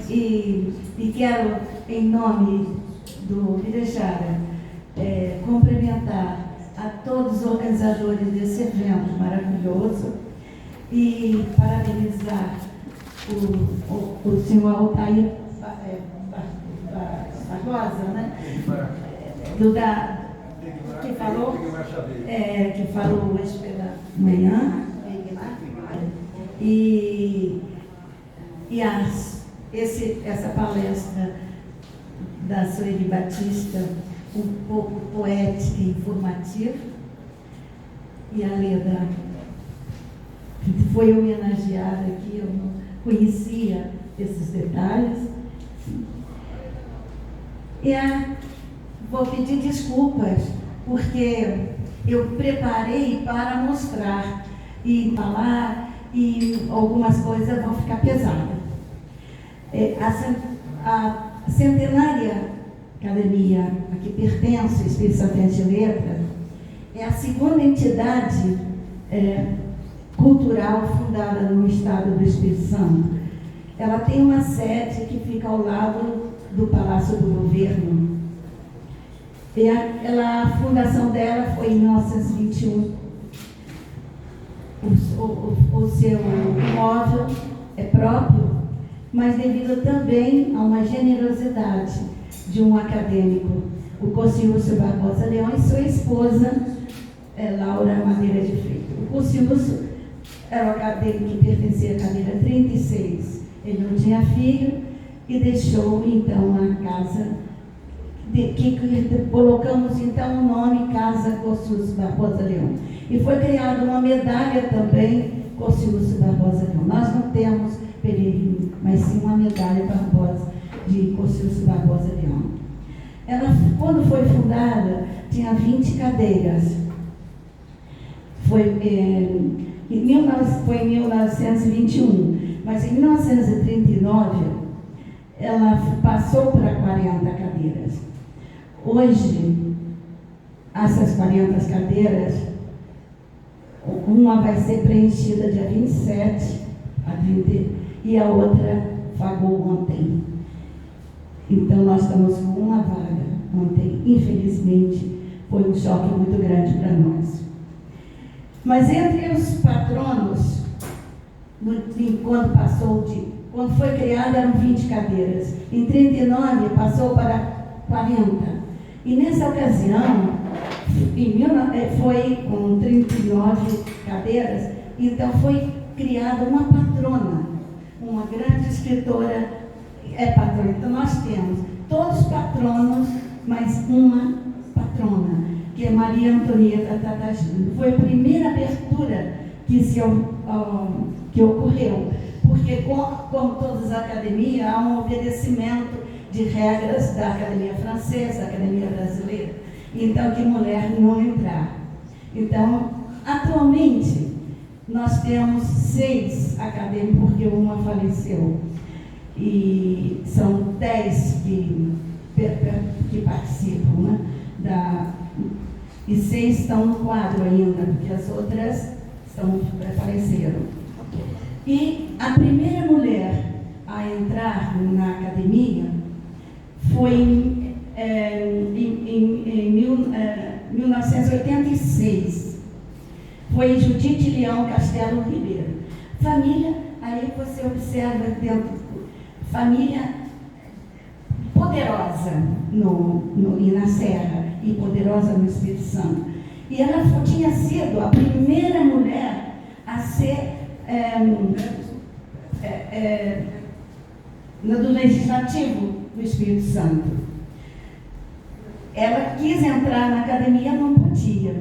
E quero, em nome do Birajara, cumprimentar a todos os organizadores desse evento maravilhoso e parabenizar o senhor Altair Barbosa, né? Que falou hoje pela manhã, e essa palestra da Sueli Batista, um pouco poética e informativa, e a Leda, que foi homenageada aqui, eu não conhecia esses detalhes. E vou pedir desculpas, porque eu preparei para mostrar e falar, e algumas coisas vão ficar pesadas. A centenária Academia a que pertence o Espírito Santense de Letras é a segunda entidade cultural fundada no estado do Espírito Santo. Ela tem uma sede que fica ao lado do Palácio do Governo. E a fundação dela foi em 1921. O seu imóvel é próprio, mas devido também a uma generosidade de um acadêmico, o Cociúcio Barbosa Leão, e sua esposa, Laura Madeira de Freitas. O Cociúcio era um acadêmico que pertencia à cadeira 36. Ele não tinha filho e deixou, então, a casa, que colocamos, então, o nome Casa Cociúcio Barbosa Leão. E foi criada uma medalha também, Cociúcio Barbosa Leão. Nós não temos Pereirinho, mas sim uma medalha Barbosa, de Cociúcio Barbosa Leão. Ela, quando foi fundada, tinha 20 cadeiras. Foi em 1921, mas em 1939 ela passou para 40 cadeiras. Hoje, essas 40 cadeiras, uma vai ser preenchida dia 27 a 30, e a outra pagou ontem. Então nós estamos com uma vaga ontem. Infelizmente, foi um choque muito grande para nós. Mas entre os patronos, quando foi criada, eram 20 cadeiras. Em 39 passou para 40. E nessa ocasião, foi com 39 cadeiras, então foi criada uma patrona, uma grande escritora patrona. Então nós temos todos patronos, mas uma patrona, que é Maria Antonieta Tatagino. Foi a primeira abertura que ocorreu, porque, como todas as academias, há um obedecimento de regras da Academia Francesa, da Academia Brasileira, então que mulher não entrar. Então, atualmente, nós temos 6 acadêmicos, porque uma faleceu, e são 10 que participam, né? E 6 estão no quadro ainda, porque as outras faleceram. E a primeira mulher a entrar na academia foi em 1986. Foi Judite Leão Castelo Ribeiro. Família, aí você observa dentro, família poderosa e na Serra, e poderosa no Espírito Santo. E ela tinha sido a primeira mulher a ser do Legislativo do Espírito Santo. Ela quis entrar na academia, não podia.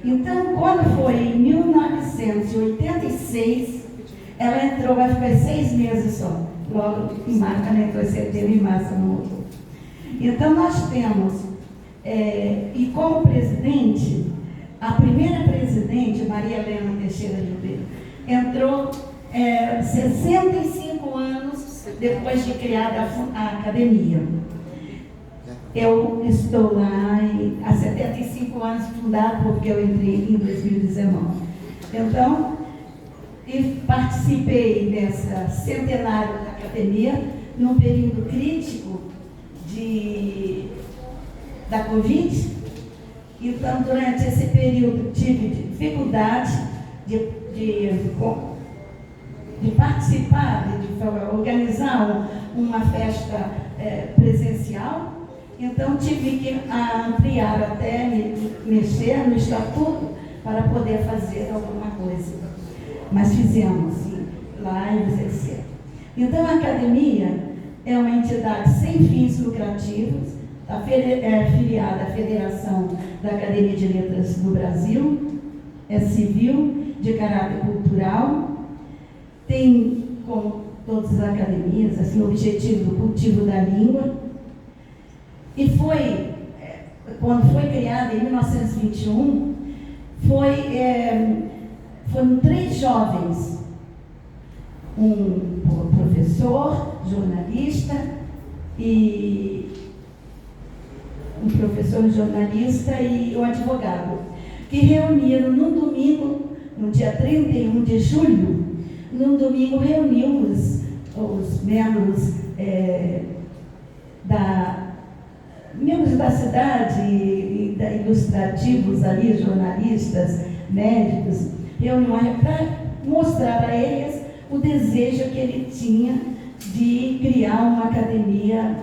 Então, quando foi em 1986, ela entrou, vai ficar 6 meses só. Logo em março, ela entrou em setembro e março não voltou. Então, nós temos, e como presidente, a primeira presidente, Maria Helena Teixeira de Ribeiro, entrou 65 anos depois de criada a academia. Eu estou lá há 75 anos fundada, porque eu entrei em 2019. Então, e participei dessa centenário da academia, num período crítico da Covid. Então, durante esse período, tive dificuldade de participar, de organizar uma festa presencial. Então, tive que ampliar até, mexer no estatuto para poder fazer alguma coisa. Mas fizemos, sim, lá em exercer. Então, a academia é uma entidade sem fins lucrativos, filiada à Federação da Academia de Letras do Brasil, é civil, de caráter cultural, tem, como todas as academias, assim, o objetivo do cultivo da língua. E quando foi criada em 1921, foram 3 jovens, um professor, jornalista e um advogado, que reuniram num domingo, no dia 31 de julho, num domingo, reunimos os membros membros da cidade e ilustrativos ali, jornalistas, médicos, reuniões para mostrar a eles o desejo que ele tinha de criar uma academia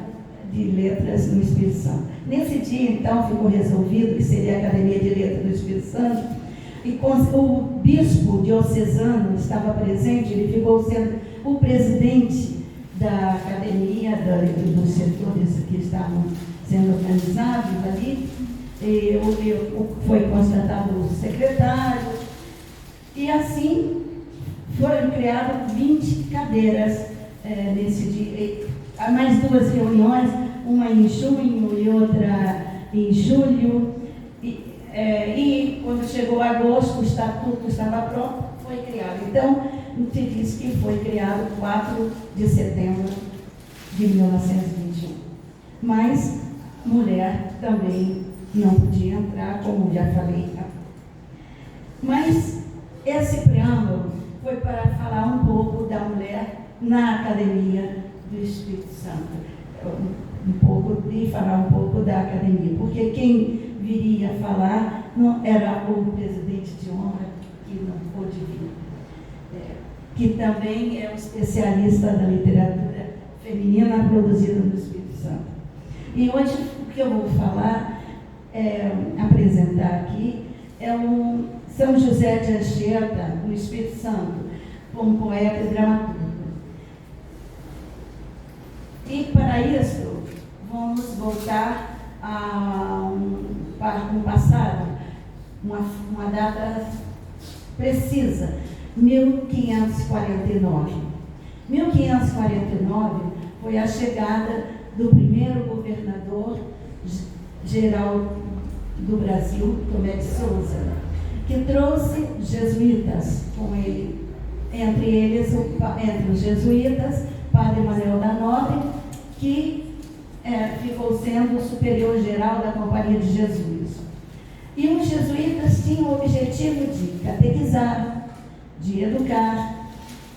de letras no Espírito Santo. Nesse dia, então, ficou resolvido que seria a Academia de Letras do Espírito Santo, e o bispo diocesano estava presente, ele ficou sendo o presidente da academia, dos setores que estavam sendo organizados ali, foi constatado o secretário, e assim foram criadas 20 cadeiras nesse dia. Há mais 2 reuniões, uma em junho e outra em julho, e quando chegou agosto, o estatuto estava pronto, foi criado. Então, se diz que foi criado 4 de setembro de 1921. Mas mulher também não podia entrar, como já falei. Mas esse preâmbulo foi para falar um pouco da mulher na Academia do Espírito Santo. Falar um pouco da academia, porque quem viria falar não era o presidente de honra, que não pôde vir, que também é um especialista da literatura feminina produzida no Espírito Santo. E hoje o que eu vou falar, apresentar aqui, é um São José de Anchieta, no Espírito Santo, como poeta e dramaturgo. E para isso, vamos voltar a um passado, uma data precisa, 1549. 1549 foi a chegada do primeiro governador geral do Brasil, Tomé de Souza, que trouxe jesuítas com ele, entre os jesuítas, Padre Manuel da Nobre, que ficou sendo o superior geral da Companhia de Jesus. E os jesuítas tinham o objetivo de catequizar, de educar,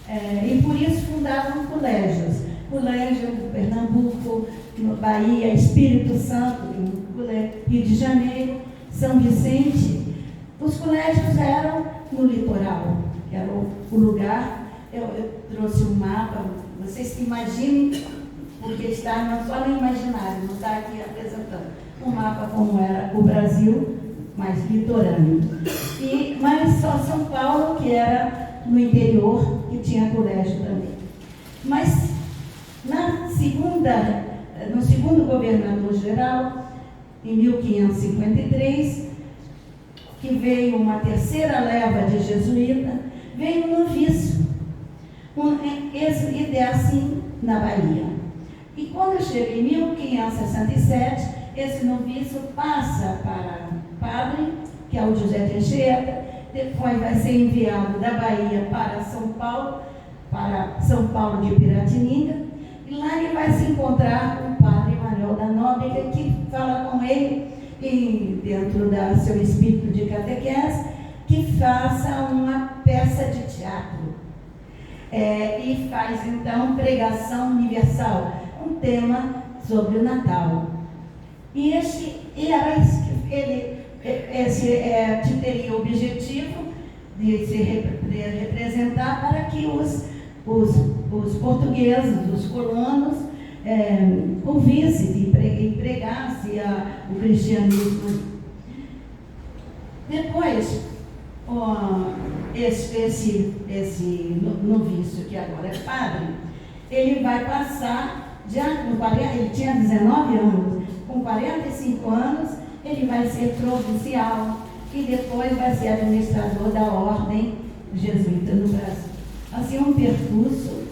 e por isso fundaram colégios. Colégio no Pernambuco, no Bahia, Espírito Santo, Rio de Janeiro, São Vicente. Os colégios eram no litoral, que era o lugar. Eu trouxe um mapa, vocês imaginem, porque está só no imaginário, não está aqui apresentando um mapa como era o Brasil, mais litorâneo. Mas só São Paulo, que era no interior, que tinha colégio também. Mas no segundo governador geral, em 1553, que veio uma terceira leva de jesuíta, veio um noviço. Esse é assim na Bahia. E quando chega em 1567, esse noviço passa para padre, que é o José de Anchieta, depois vai ser enviado da Bahia para São Paulo de Piratininga, e lá ele vai se encontrar com o Padre Manuel da Nóbrega, que fala com ele, e dentro do seu espírito de catequese, que faça uma peça de teatro. E faz então pregação universal, um tema sobre o Natal. E esse teria o objetivo de se representar para que os portugueses, os colonos, ouvissem e pregassem o cristianismo. Depois, esse noviço, que agora é padre, ele vai passar, ele tinha 19 anos, com 45 anos, ele vai ser provincial e depois vai ser administrador da ordem jesuíta no Brasil. Assim, um percurso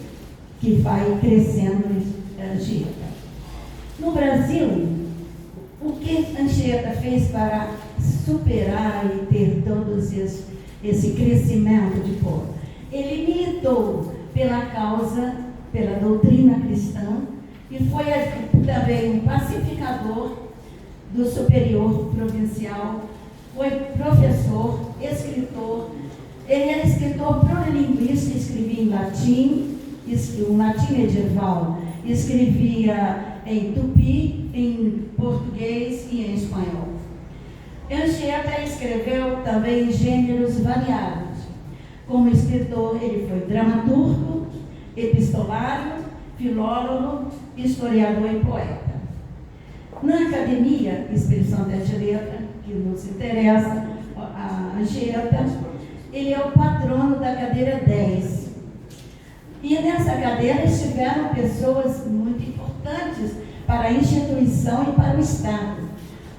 que vai crescendo em Anchieta. No Brasil, o que Anchieta fez para superar e ter todos esse crescimento de povo? Ele militou pela causa, pela doutrina cristã, e foi também um pacificador do superior provincial, foi professor, escritor, Ele era escritor plurilinguista, escrevia em latim, um latim medieval, escrevia em tupi, em português e em espanhol. Anchieta escreveu também em gêneros variados. Como escritor, ele foi dramaturgo, epistolário, filólogo, historiador e poeta. Na Academia Espírito Santo de Letra, que nos interessa, a Anchieta, ele é o patrono da cadeira 10. E nessa cadeira estiveram pessoas muito importantes para a instituição e para o Estado.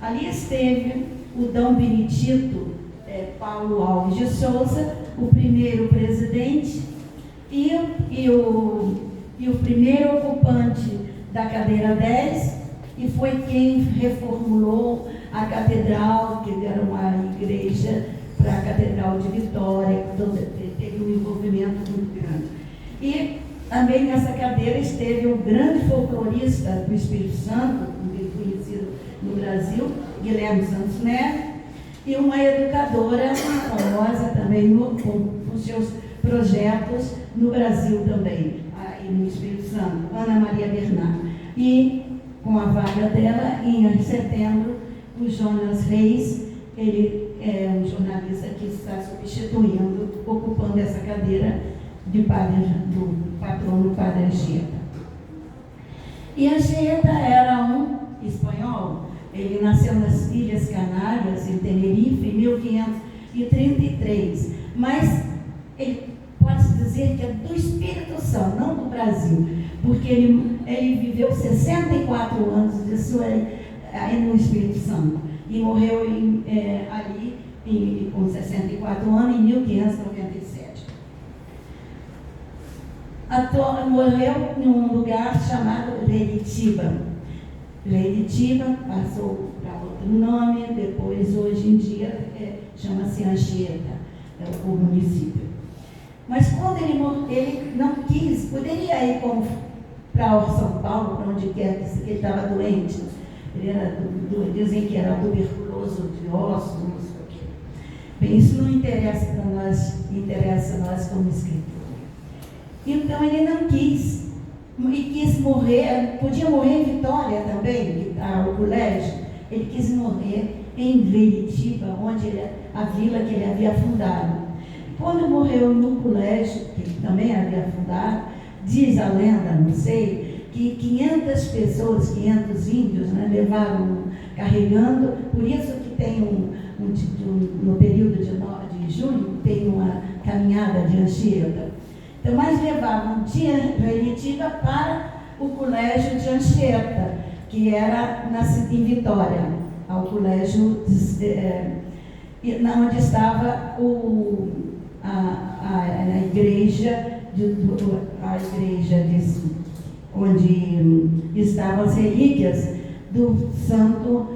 Ali esteve o Dom Benedito Paulo Alves de Souza, o primeiro presidente, e o primeiro ocupante da cadeira 10, e foi quem reformulou a catedral, que era uma igreja para a Catedral de Vitória, teve um envolvimento muito grande. E também nessa cadeira esteve um grande folclorista do Espírito Santo, muito conhecido no Brasil, Guilherme Santos Neto, e uma educadora famosa também com seus projetos no Brasil também, e no Espírito Santo, Ana Maria Bernardo. E com a vaga dela, em setembro, o Jonas Reis, ele é um jornalista que está substituindo, ocupando essa cadeira do patrono Padre Anchieta. E Anchieta era um espanhol. Ele nasceu nas Ilhas Canárias, em Tenerife, em 1533. Mas ele pode-se dizer que é do Espírito Santo, não do Brasil, porque ele viveu 64 anos de sua aí no Espírito Santo e morreu ali com 64 anos, em 1597. Morreu em um lugar chamado Leritiba. Leritiba passou para outro nome, depois, hoje em dia, chama-se Anchieta, o município. Mas quando ele não quis, poderia ir para São Paulo, para onde quer que ele estava doente. Ele era, dizem que era tuberculoso de ossos, não sei o quê. Bem, isso não interessa para nós, interessa a nós como escritor. Então ele não quis, e quis morrer, podia morrer em Vitória também, que está o colégio. Ele quis morrer em Leritiba, a vila que ele havia fundado. Quando morreu no colégio, que ele também havia fundado, diz a lenda, não sei, que 500 pessoas, 500 índios, levaram carregando, por isso que tem no período de junho, tem uma caminhada de Anchieta. Então, mas levavam de Leritiba para o colégio de Anchieta, que era em Vitória, ao colégio onde estava a igreja, onde estavam as relíquias do santo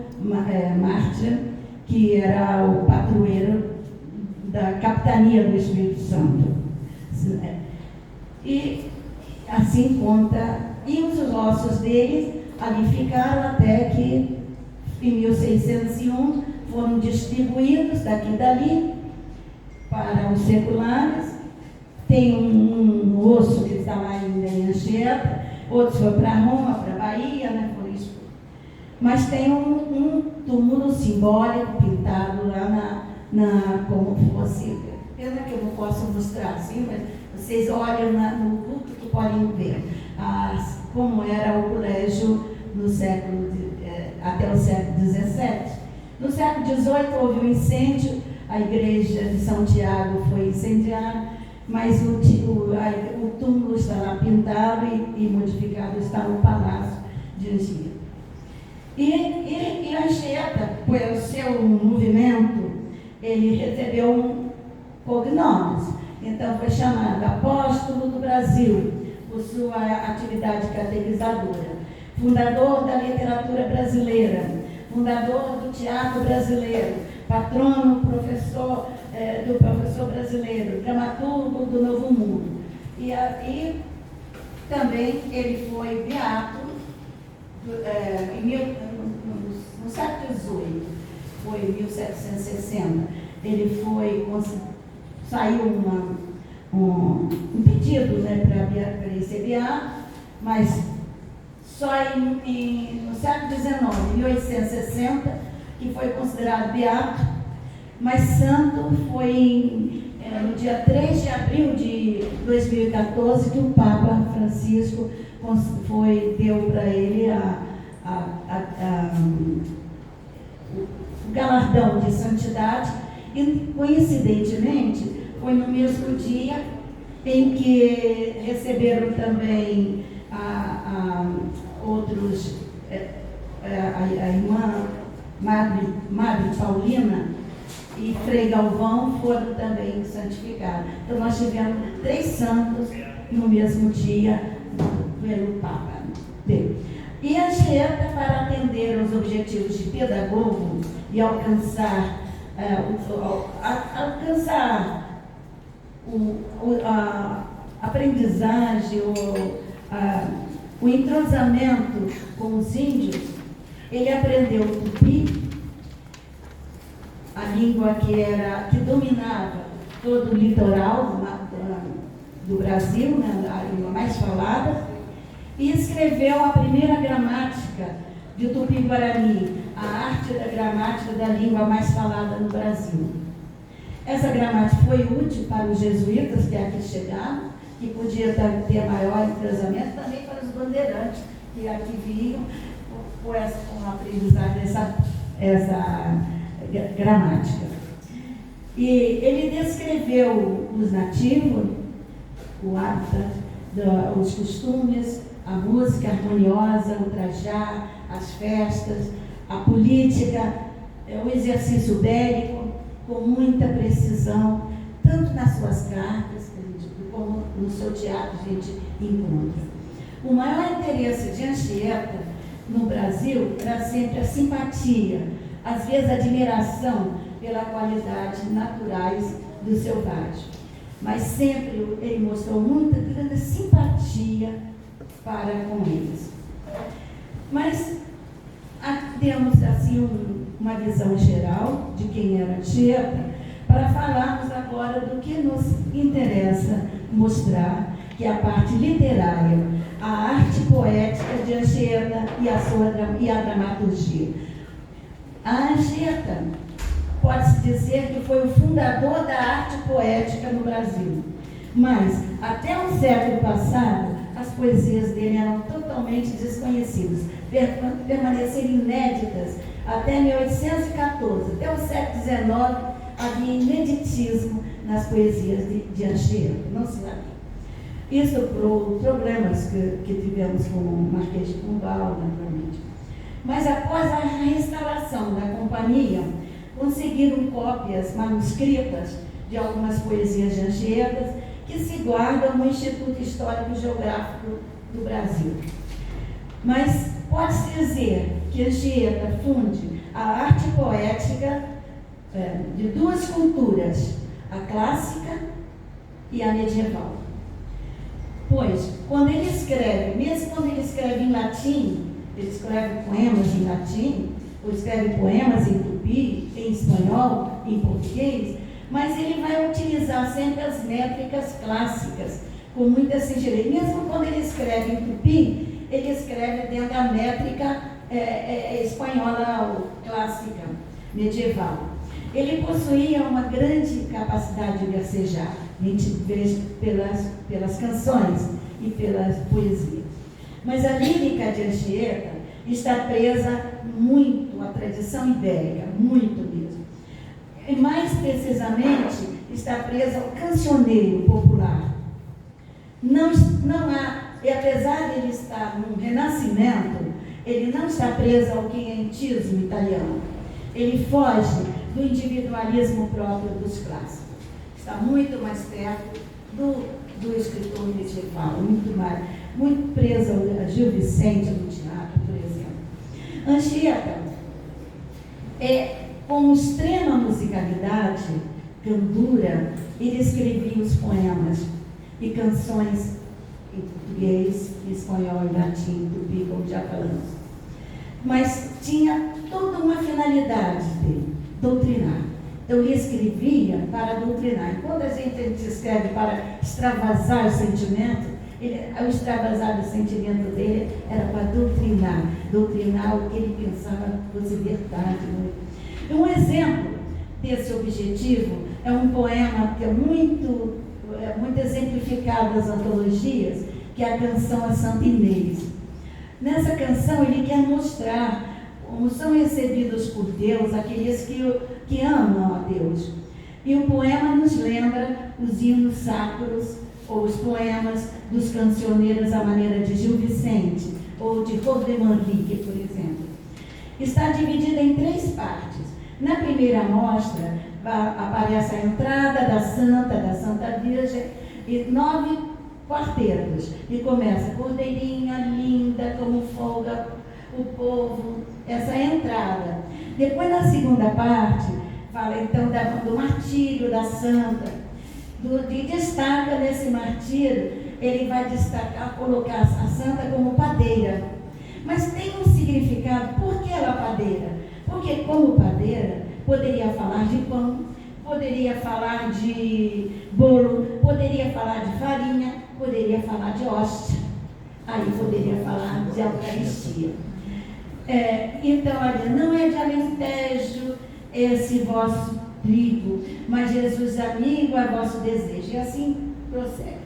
mártir, que era o padroeiro da capitania do Espírito Santo. E assim conta, e os ossos deles ali ficaram até que em 1601 foram distribuídos daqui e dali para os seculares. Tem um osso que está lá ainda em Anchieta, outros foram para Roma, para Bahia, por isso. Mas tem um túmulo simbólico pintado lá como fosse. Pena que eu não posso mostrar assim, mas vocês olham no Google que podem ver como era o colégio até o século XVII. No século XVIII houve um incêndio, a igreja de São Tiago foi incendiada, mas o túmulo está lá pintado e modificado, está no Palácio de Anchieta. E Anchieta, pelo seu movimento, ele recebeu cognomes. Então foi chamado Apóstolo do Brasil, por sua atividade catequizadora, fundador da literatura brasileira, fundador do teatro brasileiro, patrono do professor brasileiro, dramaturgo do Novo Mundo. E também ele foi beato no século XVIII, foi em 1760. Ele foi saiu um pedido, né, para esse beato, mas só no século XIX, 1860, que foi considerado beato, mas santo foi no dia 3 de abril de 2014 que o Papa Francisco deu para ele o galardão de santidade, e coincidentemente foi no mesmo dia em que receberam também outros, a irmã Madre Paulina e Frei Galvão foram também santificados. Então nós tivemos 3 santos no mesmo dia pelo Papa. E a Anchieta, para atender aos objetivos de pedagogo e alcançar a aprendizagem, o entrosamento com os índios, ele aprendeu o tupi, a língua que dominava todo o litoral do Brasil, né, a língua mais falada, e escreveu a primeira gramática de Tupi-Guarani, a arte da gramática da língua mais falada no Brasil. Essa gramática foi útil para os jesuítas que aqui chegaram, que podia ter maior entrosamento, também para os bandeirantes que aqui vinham com a aprendizagem dessa gramática. E ele descreveu os nativos, o hábitat, os costumes, a música harmoniosa, o trajar, as festas, a política, o exercício bélico, com muita precisão, tanto nas suas cartas como no seu teatro a gente encontra. O maior interesse de Anchieta no Brasil era sempre a simpatia, às vezes a admiração pela qualidade naturais do selvagem. Mas sempre ele mostrou muita grande simpatia para com eles. Mas temos assim uma visão geral de quem era Anchieta, para falarmos agora do que nos interessa mostrar, que é a parte literária, a arte poética de Anchieta e a dramaturgia. A Anchieta pode-se dizer que foi o fundador da arte poética no Brasil, mas até o século passado as poesias dele eram totalmente desconhecidas, permaneceram inéditas até 1814. Até o século XIX havia ineditismo nas poesias de Anchieta, não se sabia. Isso por problemas que tivemos com o Marquês de Pombal, naturalmente. Mas após a restauração da companhia, conseguiram cópias manuscritas de algumas poesias de Anchieta que se guardam no Instituto Histórico e Geográfico do Brasil. Mas pode-se dizer que Anchieta funde a arte poética de 2 culturas, a clássica e a medieval. Pois, quando ele escreve, mesmo quando ele escreve em latim, ele escreve poemas em latim, ou escreve poemas em tupi, em espanhol, em português, mas ele vai utilizar sempre as métricas clássicas, com muita singeleza. Mesmo quando ele escreve em tupi, ele escreve dentro da métrica espanhola ou clássica, medieval. Ele possuía uma grande capacidade de versejar, a gente vê pelas canções e pelas poesias. Mas a lírica de Anchieta está presa muito à tradição ibérica, muito mesmo. E mais precisamente, está presa ao cancioneiro popular. Não há, e apesar de ele estar num renascimento, ele não está preso ao quinhentismo italiano. Ele foge do individualismo próprio dos clássicos. Está muito mais perto do escritor medieval, muito preso a Gil Vicente no teatro, por exemplo. Anchieta, com extrema musicalidade, candura, ele escrevia os poemas e canções em português, em espanhol, em latim, tupi, como já falamos. Mas tinha toda uma finalidade dele, doutrinar. Eu escrevia para doutrinar. Quando a gente escreve para extravasar o sentimento, o extravasar do sentimento dele era para doutrinar. Doutrinar o que ele pensava fosse verdade. Um exemplo desse objetivo é um poema que é muito exemplificado nas antologias, que é a canção A Santa Inês. Nessa canção ele quer mostrar como são recebidos por Deus aqueles que amam a Deus. E o poema nos lembra os hinos sacros, ou os poemas dos cancioneiros à maneira de Gil Vicente, ou de Rodé Manrique, por exemplo. Está dividida em 3 partes. Na primeira mostra, aparece a entrada da Santa Virgem, e 9 quartetos. E começa: Cordeirinha linda, como folga o povo. Essa é a entrada. Depois, na segunda parte, fala então do martírio da santa. Destaca nesse martírio, ele vai destacar, colocar a santa como padeira. Mas tem um significado. Por que ela padeira? Porque como padeira, poderia falar de pão, poderia falar de bolo, poderia falar de farinha, poderia falar de hóstia, aí poderia falar de Eucaristia. Então, olha, não é de Alentejo esse vosso trigo, mas Jesus amigo é vosso desejo. E assim prossegue.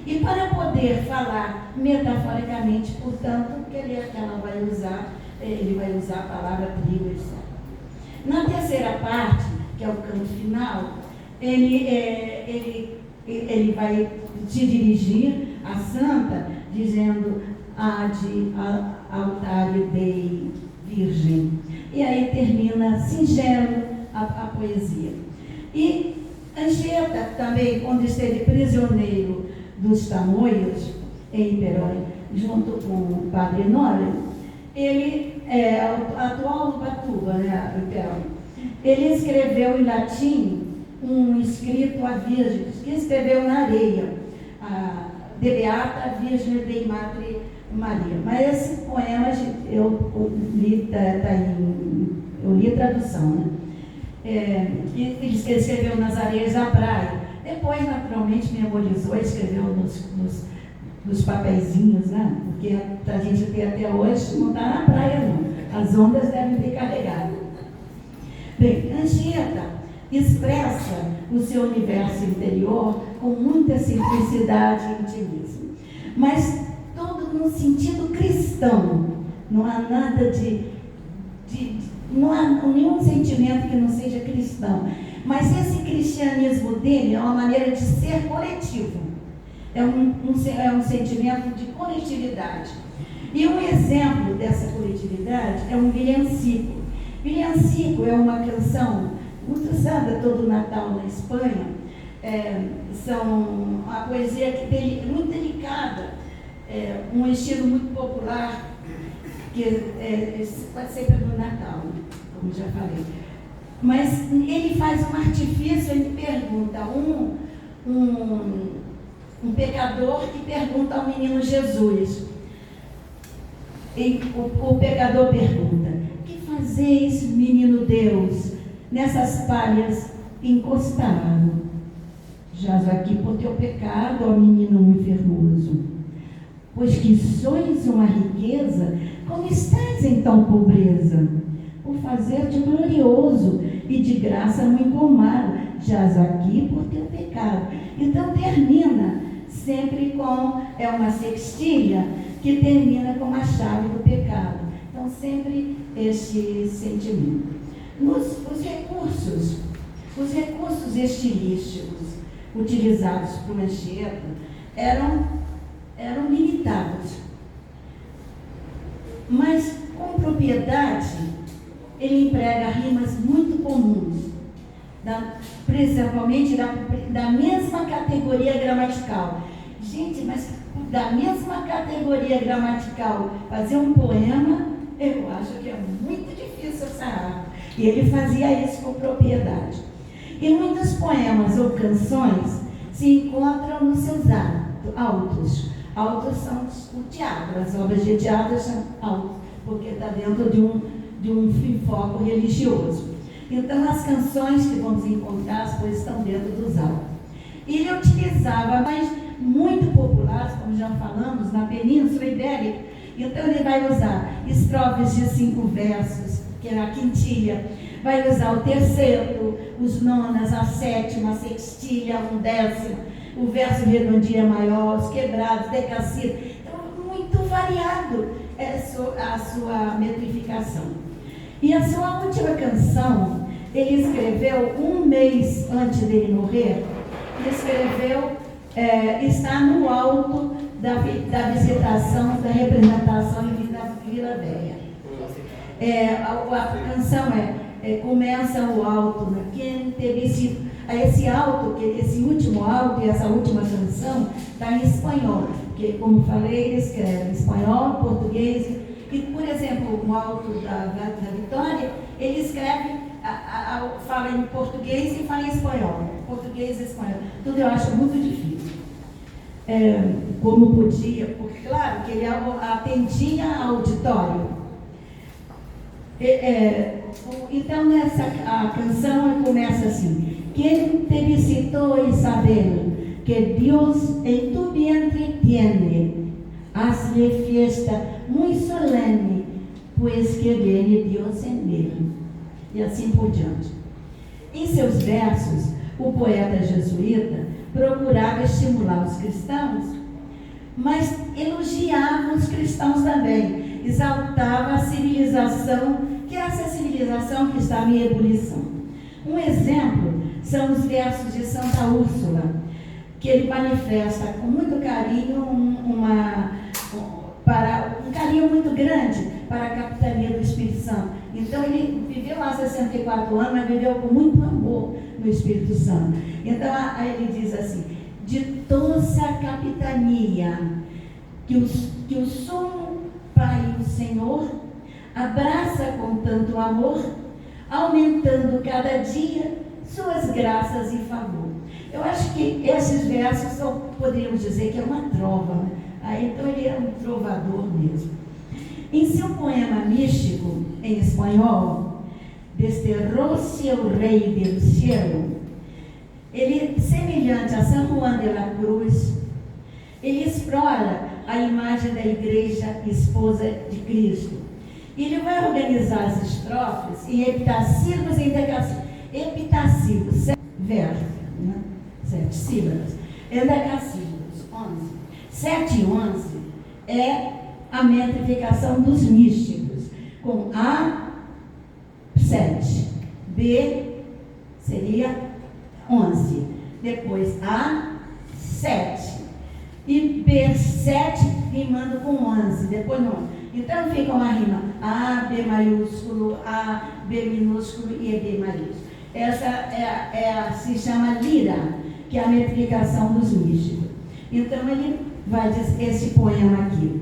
E para poder falar metaforicamente, portanto, que ela vai usar, ele vai usar a palavra trigo, etc. Na terceira parte, que é o canto final, ele vai se dirigir à santa, dizendo: Ade altare Dei Virgem. E aí termina singelo a poesia. E Anchieta também, quando esteve prisioneiro dos Tamoios, em Iperói, junto com o padre Nório, ele é atual Ubatuba, né, Iperói. Ele escreveu em latim um escrito a Virgem, que escreveu na areia, De Beata Virgem Dei Matre Maria. Mas esse poema eu li a tradução, né? Ele escreveu nas areias da praia. Depois, naturalmente, memorizou, escreveu nos papeizinhos, né? Porque a gente tem até hoje, não está na praia, não. As ondas devem ter carregado. Bem, Anchieta expressa o seu universo interior com muita simplicidade e intimismo, mas todo no sentido cristão. Não há nada não há nenhum sentimento que não seja cristão. Mas esse cristianismo dele é uma maneira de ser coletivo. É um sentimento de coletividade. E um exemplo dessa coletividade é um villancico. Villancico é uma canção muito usada todo Natal na Espanha. São uma poesia muito delicada, um estilo muito popular, que pode ser pelo Natal, como já falei. Mas ele faz um artifício, ele pergunta, um pecador que pergunta ao menino Jesus. E o pecador pergunta: que fazeis, menino Deus, nessas palhas encostado? Jaz aqui por teu pecado, ó menino enfermoso. Pois que sois uma riqueza, como estáis em tal pobreza? Por fazer-te glorioso e de graça no engomado, jaz aqui por teu pecado. Então termina sempre com uma sextilha que termina com a chave do pecado. Então sempre este sentimento. Os recursos estilísticos utilizados por Anchieta eram limitados, mas com propriedade ele emprega rimas muito comuns, principalmente da mesma categoria gramatical. Gente, mas da mesma categoria gramatical, fazer um poema, eu acho que é muito difícil essa arte. E ele fazia isso com propriedade. E muitos poemas ou canções se encontram nos seus autos. Autos são o teatro, as obras de teatro são autos, porque está dentro de um foco religioso. Então, as canções que vamos encontrar, as coisas estão dentro dos álbuns. Ele utilizava mais muito populares, como já falamos, na Península Ibérica. Então, ele vai usar estrofes de 5 versos, que é a quintilha, vai usar o terceto, os nonas, a sétima, a sextilha, um décimo, o verso redondinha maior, os quebrados, decassílabo. Então, muito variado a sua metrificação. E a sua última canção, ele escreveu um mês antes dele morrer, ele escreveu, está no alto da visitação, da representação em Vila Velha. A canção começa o alto, né? Quem teve esse alto, esse último alto e essa última canção está em espanhol, porque, como falei, ele escreve em espanhol, português, e, por exemplo, o alto da Vitória, ele escreve, fala em português e fala em espanhol, português e espanhol. Tudo eu acho muito difícil. Como podia, porque, claro, que ele atendia ao auditório. Então, a canção começa assim: Quem te visitou, Isabel, que Dios en tu vientre tiene, hazle fiesta muy solene, pues que viene Dios en él. E assim por diante. Em seus versos, o poeta jesuíta procurava estimular os cristãos, mas elogiava os cristãos também, exaltava a civilização, que é essa civilização que estava em ebulição. Um exemplo são os versos de Santa Úrsula, que ele manifesta com muito carinho, um carinho muito grande para a capitania do Espírito Santo. Então ele viveu lá 64 anos, mas viveu com muito amor no Espírito Santo. Então ele diz assim: ditou-se a capitania que o Sumo Pai, o Senhor, abraça com tanto amor, aumentando cada dia suas graças e favor. Eu acho que esses versos poderíamos dizer que é uma trova, né? Então ele é um trovador mesmo. Em seu poema místico, em espanhol, Desterrou-se o Rei do Cielo, ele, semelhante a São Juan de la Cruz, ele explora a imagem da igreja esposa de Cristo. E ele vai organizar as estrofes em heptassílabos e endecassílabos. Heptassílabos, 7 versos, né? 7 sílabas. Endecassílabos, 11. 7 e 11 é a metrificação dos místicos, com A, 7, B seria 11, depois A, 7, e B7 rimando com 11, depois não. Então fica uma rima A, B maiúsculo, A, B minúsculo e B maiúsculo. Essa se chama lira, que é a metrificação dos místicos. Então ele vai dizer esse poema aqui: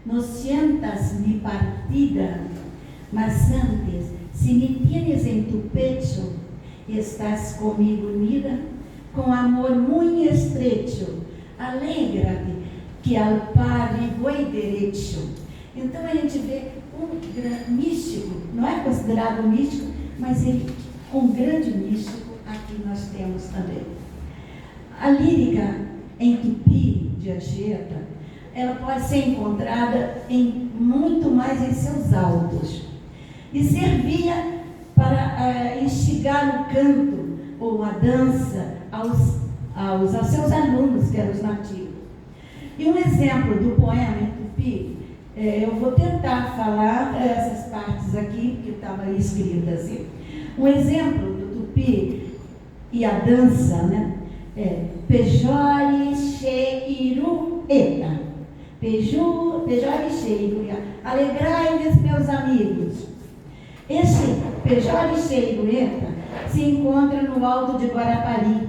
No sientas mi partida, mas antes, si me tienes en tu pecho, estás comigo unida, com amor muito estrecho, alegra-te, que al Padre voy derecho. Então a gente vê um místico, não é considerado místico, mas ele, um grande místico, aqui nós temos também. A lírica em tupi de Anchieta, ela pode ser encontrada muito mais em seus autos, e servia para instigar o canto ou a dança aos seus alunos, que eram os nativos. E um exemplo do poema em tupi, eu vou tentar falar essas partes aqui, porque estava escrito assim. Um exemplo do tupi e a dança, né? Pejore cheiru eta. Pejore cheiru, alegrai-vos, meus amigos. Esse Pejore cheiru eta se encontra no alto de Guarapari.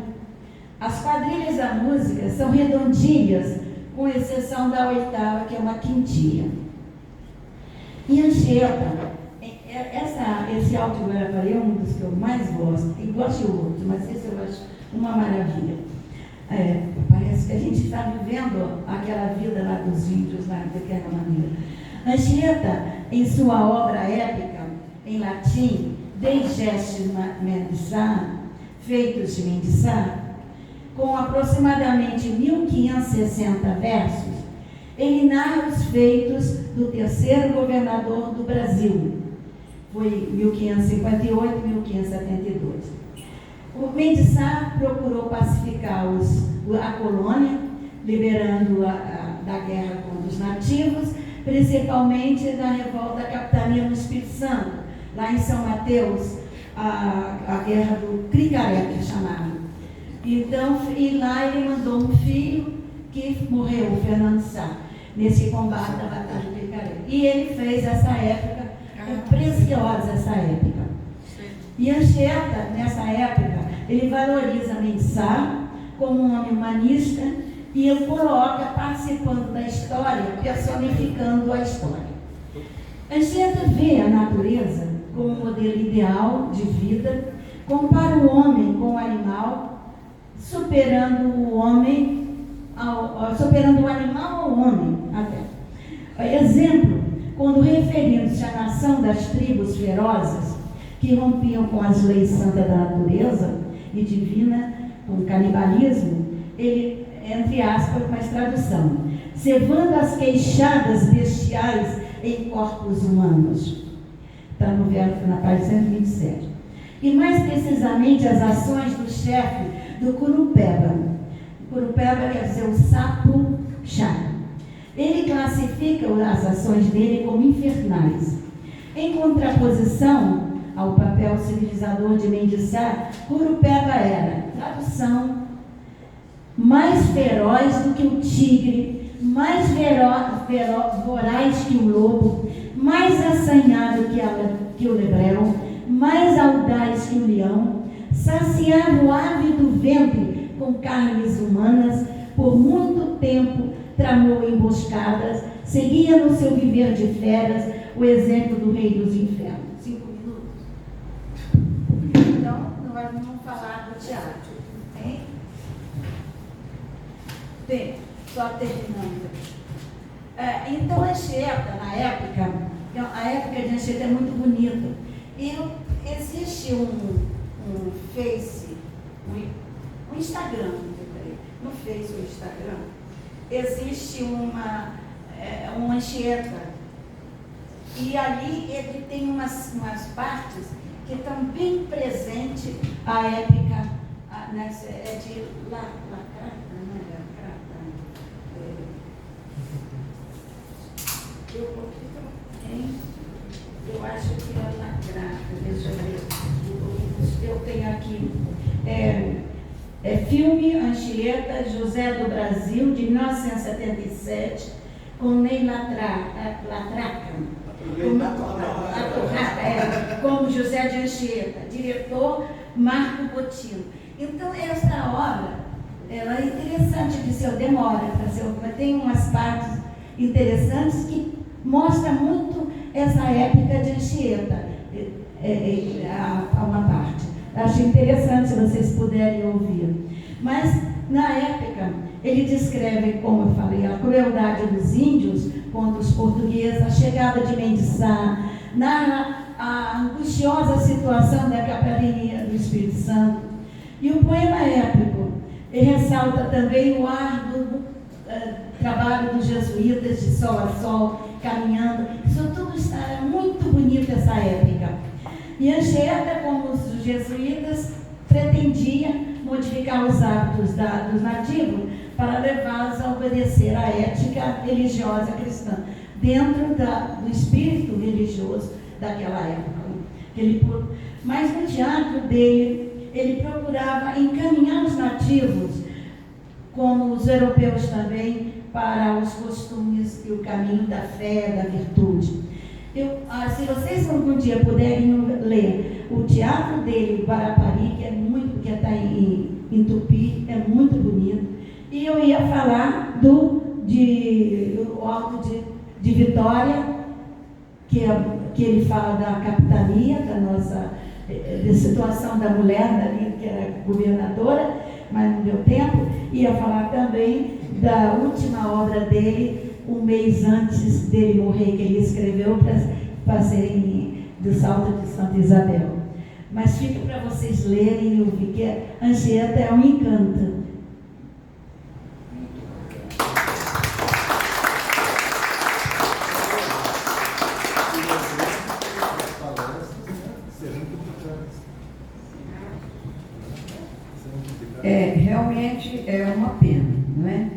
As quadrilhas da música são redondinhas, com exceção da oitava, que é uma quintilha. E Anchieta, esse alto de Guarapari é um dos que eu mais gosto, e gosto de outros, mas esse eu acho uma maravilha. Parece que a gente está vivendo aquela vida lá dos índios, lá daquela maneira. Anchieta, em sua obra épica, em latim, Digestes Mendiçá, Feitos de Mendiçá, com aproximadamente 1560 versos, ele narra os feitos do terceiro governador do Brasil. Foi 1558, 1572. O Mendiçá procurou pacificar a colônia, liberando-a da guerra contra os nativos, principalmente da revolta da capitania no Espírito Santo, lá em São Mateus, a guerra do Cricaré, que chamaram. Então, e lá ele mandou um filho que morreu, o Fernando Sá, nesse combate da Batalha do Cricaré. E ele fez essa época, preciosa essa época. E Anchieta, nessa época, ele valoriza Mendiçá como um homem humanista e o coloca participando da história, personificando a história. Anchieta vê a natureza como um modelo ideal de vida, compara o homem com o animal, superando o animal ao homem até. Exemplo, quando referindo-se à nação das tribos ferozes que rompiam com as leis santas da natureza e divina, com o canibalismo, ele, entre aspas, mais tradução, cevando as queixadas bestiais em corpos humanos. Está no verso, na página 127. E mais precisamente as ações do chefe do Curupeba. Curupeba quer dizer o sapo chato. Ele classifica as ações dele como infernais. Em contraposição ao papel civilizador de Mendiçá, Curupeba era, tradução, mais feroz do que o tigre, mais voraz que o lobo, mais assanhado que o lebrão, mais audaz que o leão, saciava o ávido ventre com carnes humanas, por muito tempo tramou emboscadas, seguia no seu viver de feras o exemplo do rei dos infernos. 5 minutos. Então, nós vamos falar do teatro. Hein? Bem, só terminando. Então, Anchieta, na época, a época de Anchieta é muito bonita. E existe um Face, um Instagram, no Face ou Instagram, existe uma Anchieta. E ali ele tem umas partes que estão bem presentes à época, é de Lacrata, não é Lacrata? Eu acho que é Lacrata, deixa eu ver. Eu tenho aqui. Filme Anchieta, José do Brasil, de 1977, com Ney Latraca, como José de Anchieta, diretor Marco Bottino. Então, esta obra, ela é interessante de ser, demora para ser, mas tem umas partes interessantes que mostram muito essa época de Anchieta, uma parte. Acho interessante se vocês puderem ouvir. Mas, na época, ele descreve, como eu falei, a crueldade dos índios contra os portugueses, a chegada de Mendiçá, a angustiosa situação da capelania do Espírito Santo. E o poema épico, ele ressalta também o árduo trabalho dos jesuítas de sol a sol, caminhando. Isso tudo está muito bonito essa época. E Anchieta, como os jesuítas, pretendia modificar os hábitos dos nativos para levá-los a obedecer à ética religiosa cristã, dentro do espírito religioso daquela época. Mas no teatro dele, ele procurava encaminhar os nativos, como os europeus também, para os costumes e o caminho da fé, da virtude. Se vocês algum dia puderem ler o teatro dele, Guarapari, que é muito, porque está em Tupi, é muito bonito. E eu ia falar do Alto de Vitória, que ele fala da capitania, da situação da mulher ali, que era governadora, mas não deu tempo. Ia falar também da última obra dele, um mês antes dele morrer, que ele escreveu para serem do Salto de Santa Isabel. mas fica para vocês lerem e ouvir, que a Anchieta é um encanto. Realmente é uma pena, não é?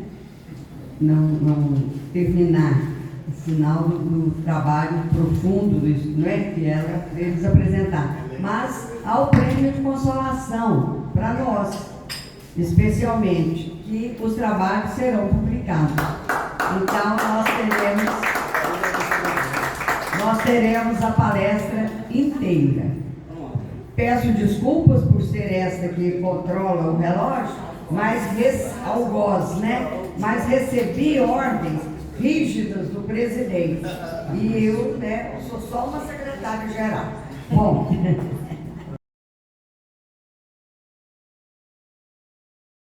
Não terminar o final do trabalho profundo, não é? Que eles apresentaram. Mas há o prêmio de consolação para nós, especialmente, que os trabalhos serão publicados. Então nós teremos a palestra inteira. Peço desculpas por ser esta que controla o relógio, mas algoz, né? Mas recebi ordens rígidas do presidente. E eu, né, sou só uma secretária-geral. Bom,